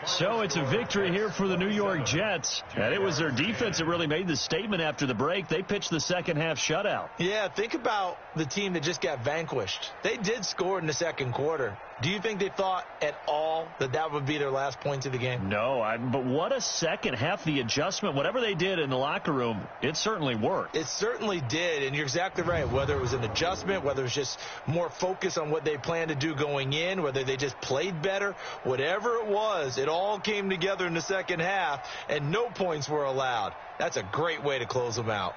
So it's a victory here for the New York Jets. And it was their defense that really made the statement after the break. They pitched the second half shutout. Yeah, think about the team that just got vanquished. They did score in the second quarter. Do you think they thought at all that that would be their last points of the game? No, but what a second half. The adjustment, whatever they did in the locker room, it certainly worked. It certainly did, and you're exactly right. Whether it was an adjustment, whether it was just more focus on what they planned to do going in, whether they just played better, whatever it was, it all came together in the second half, and no points were allowed. That's a great way to close them out.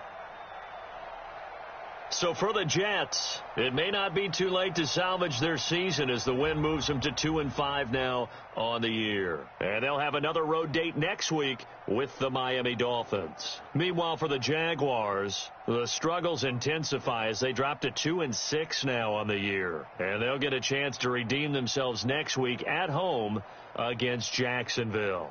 So for the Jets, it may not be too late to salvage their season as the win moves them to 2-5 now on the year. And they'll have another road date next week with the Miami Dolphins. Meanwhile, for the Jaguars, the struggles intensify as they drop to 2-6 now on the year. And they'll get a chance to redeem themselves next week at home against Jacksonville.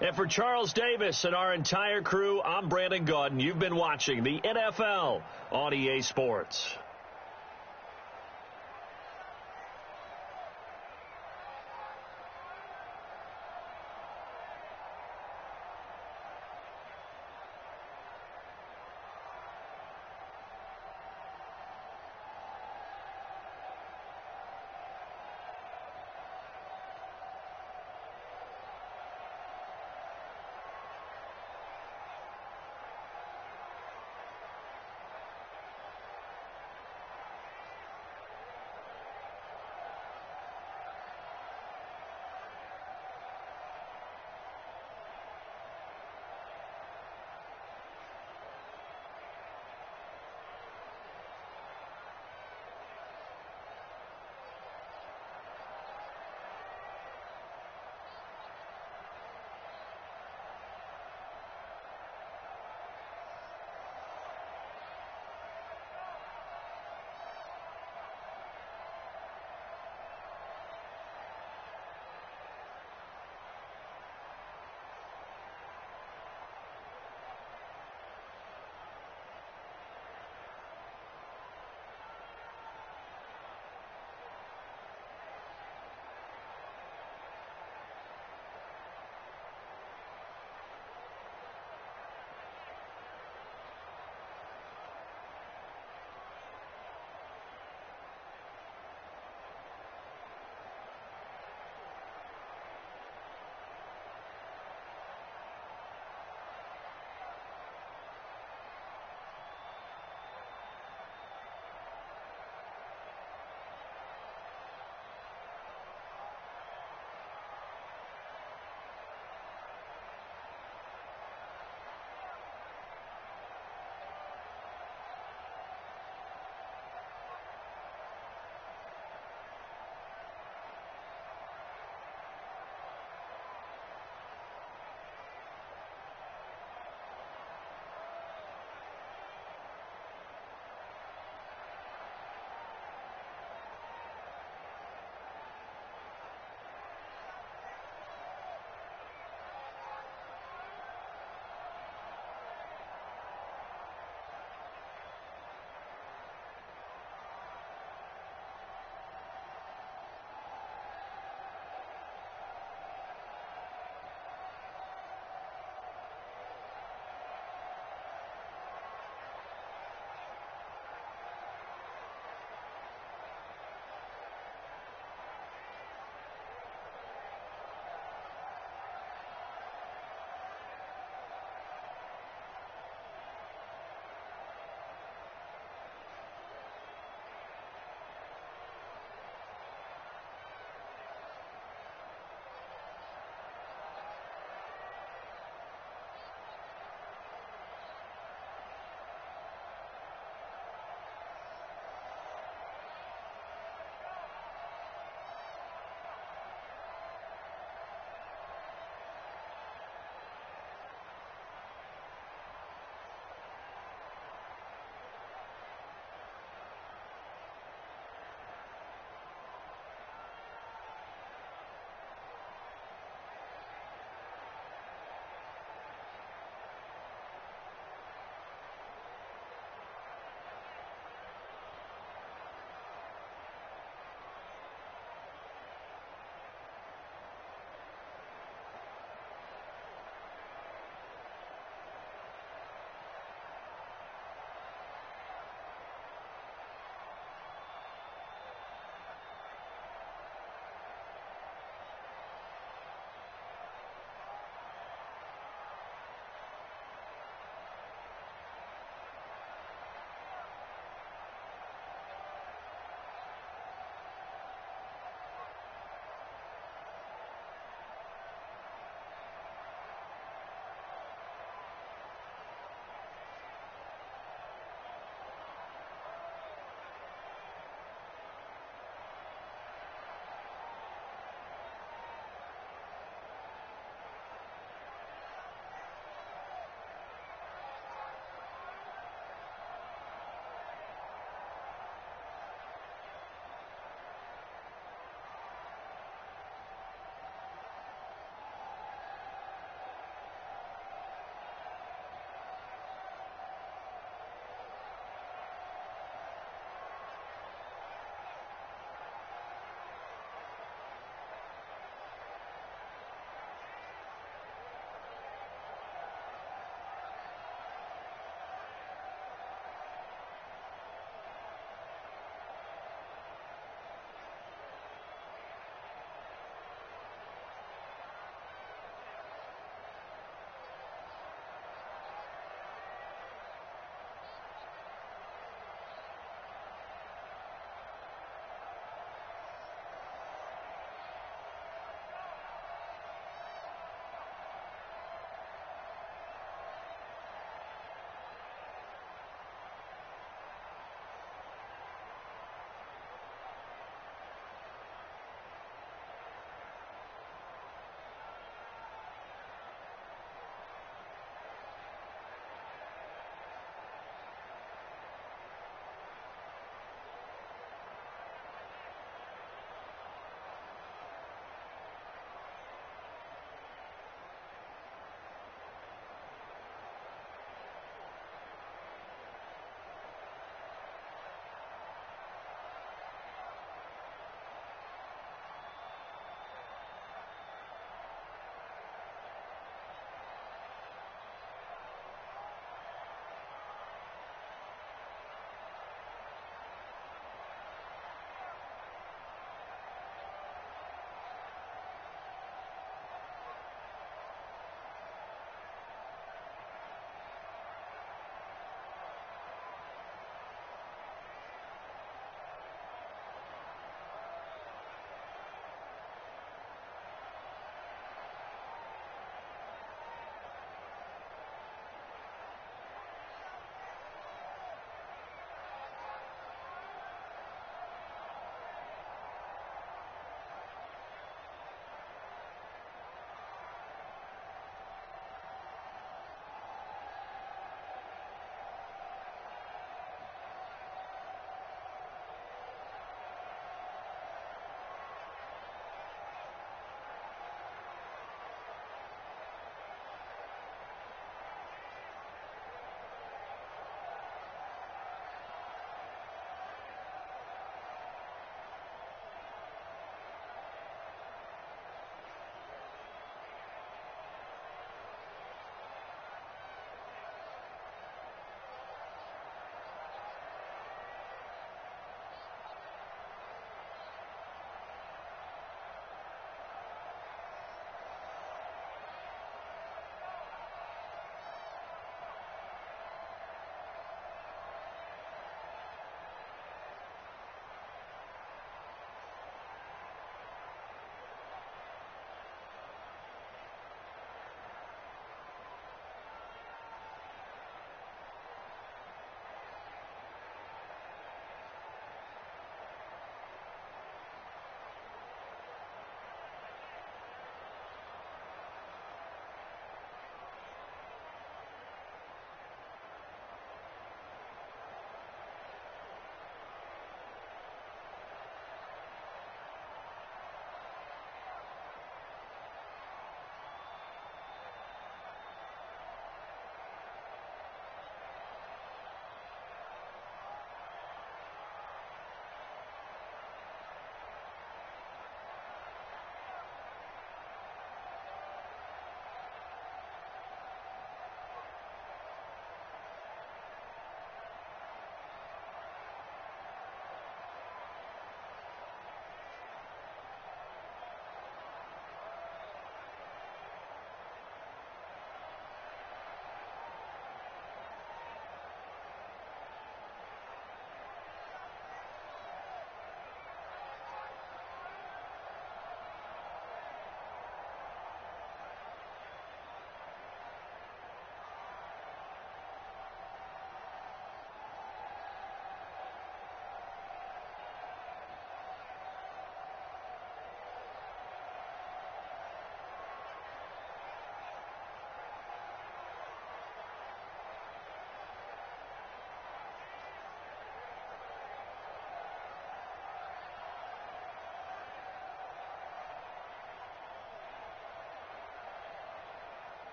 And for Charles Davis and our entire crew, I'm Brandon Gaudin. You've been watching the NFL on EA Sports.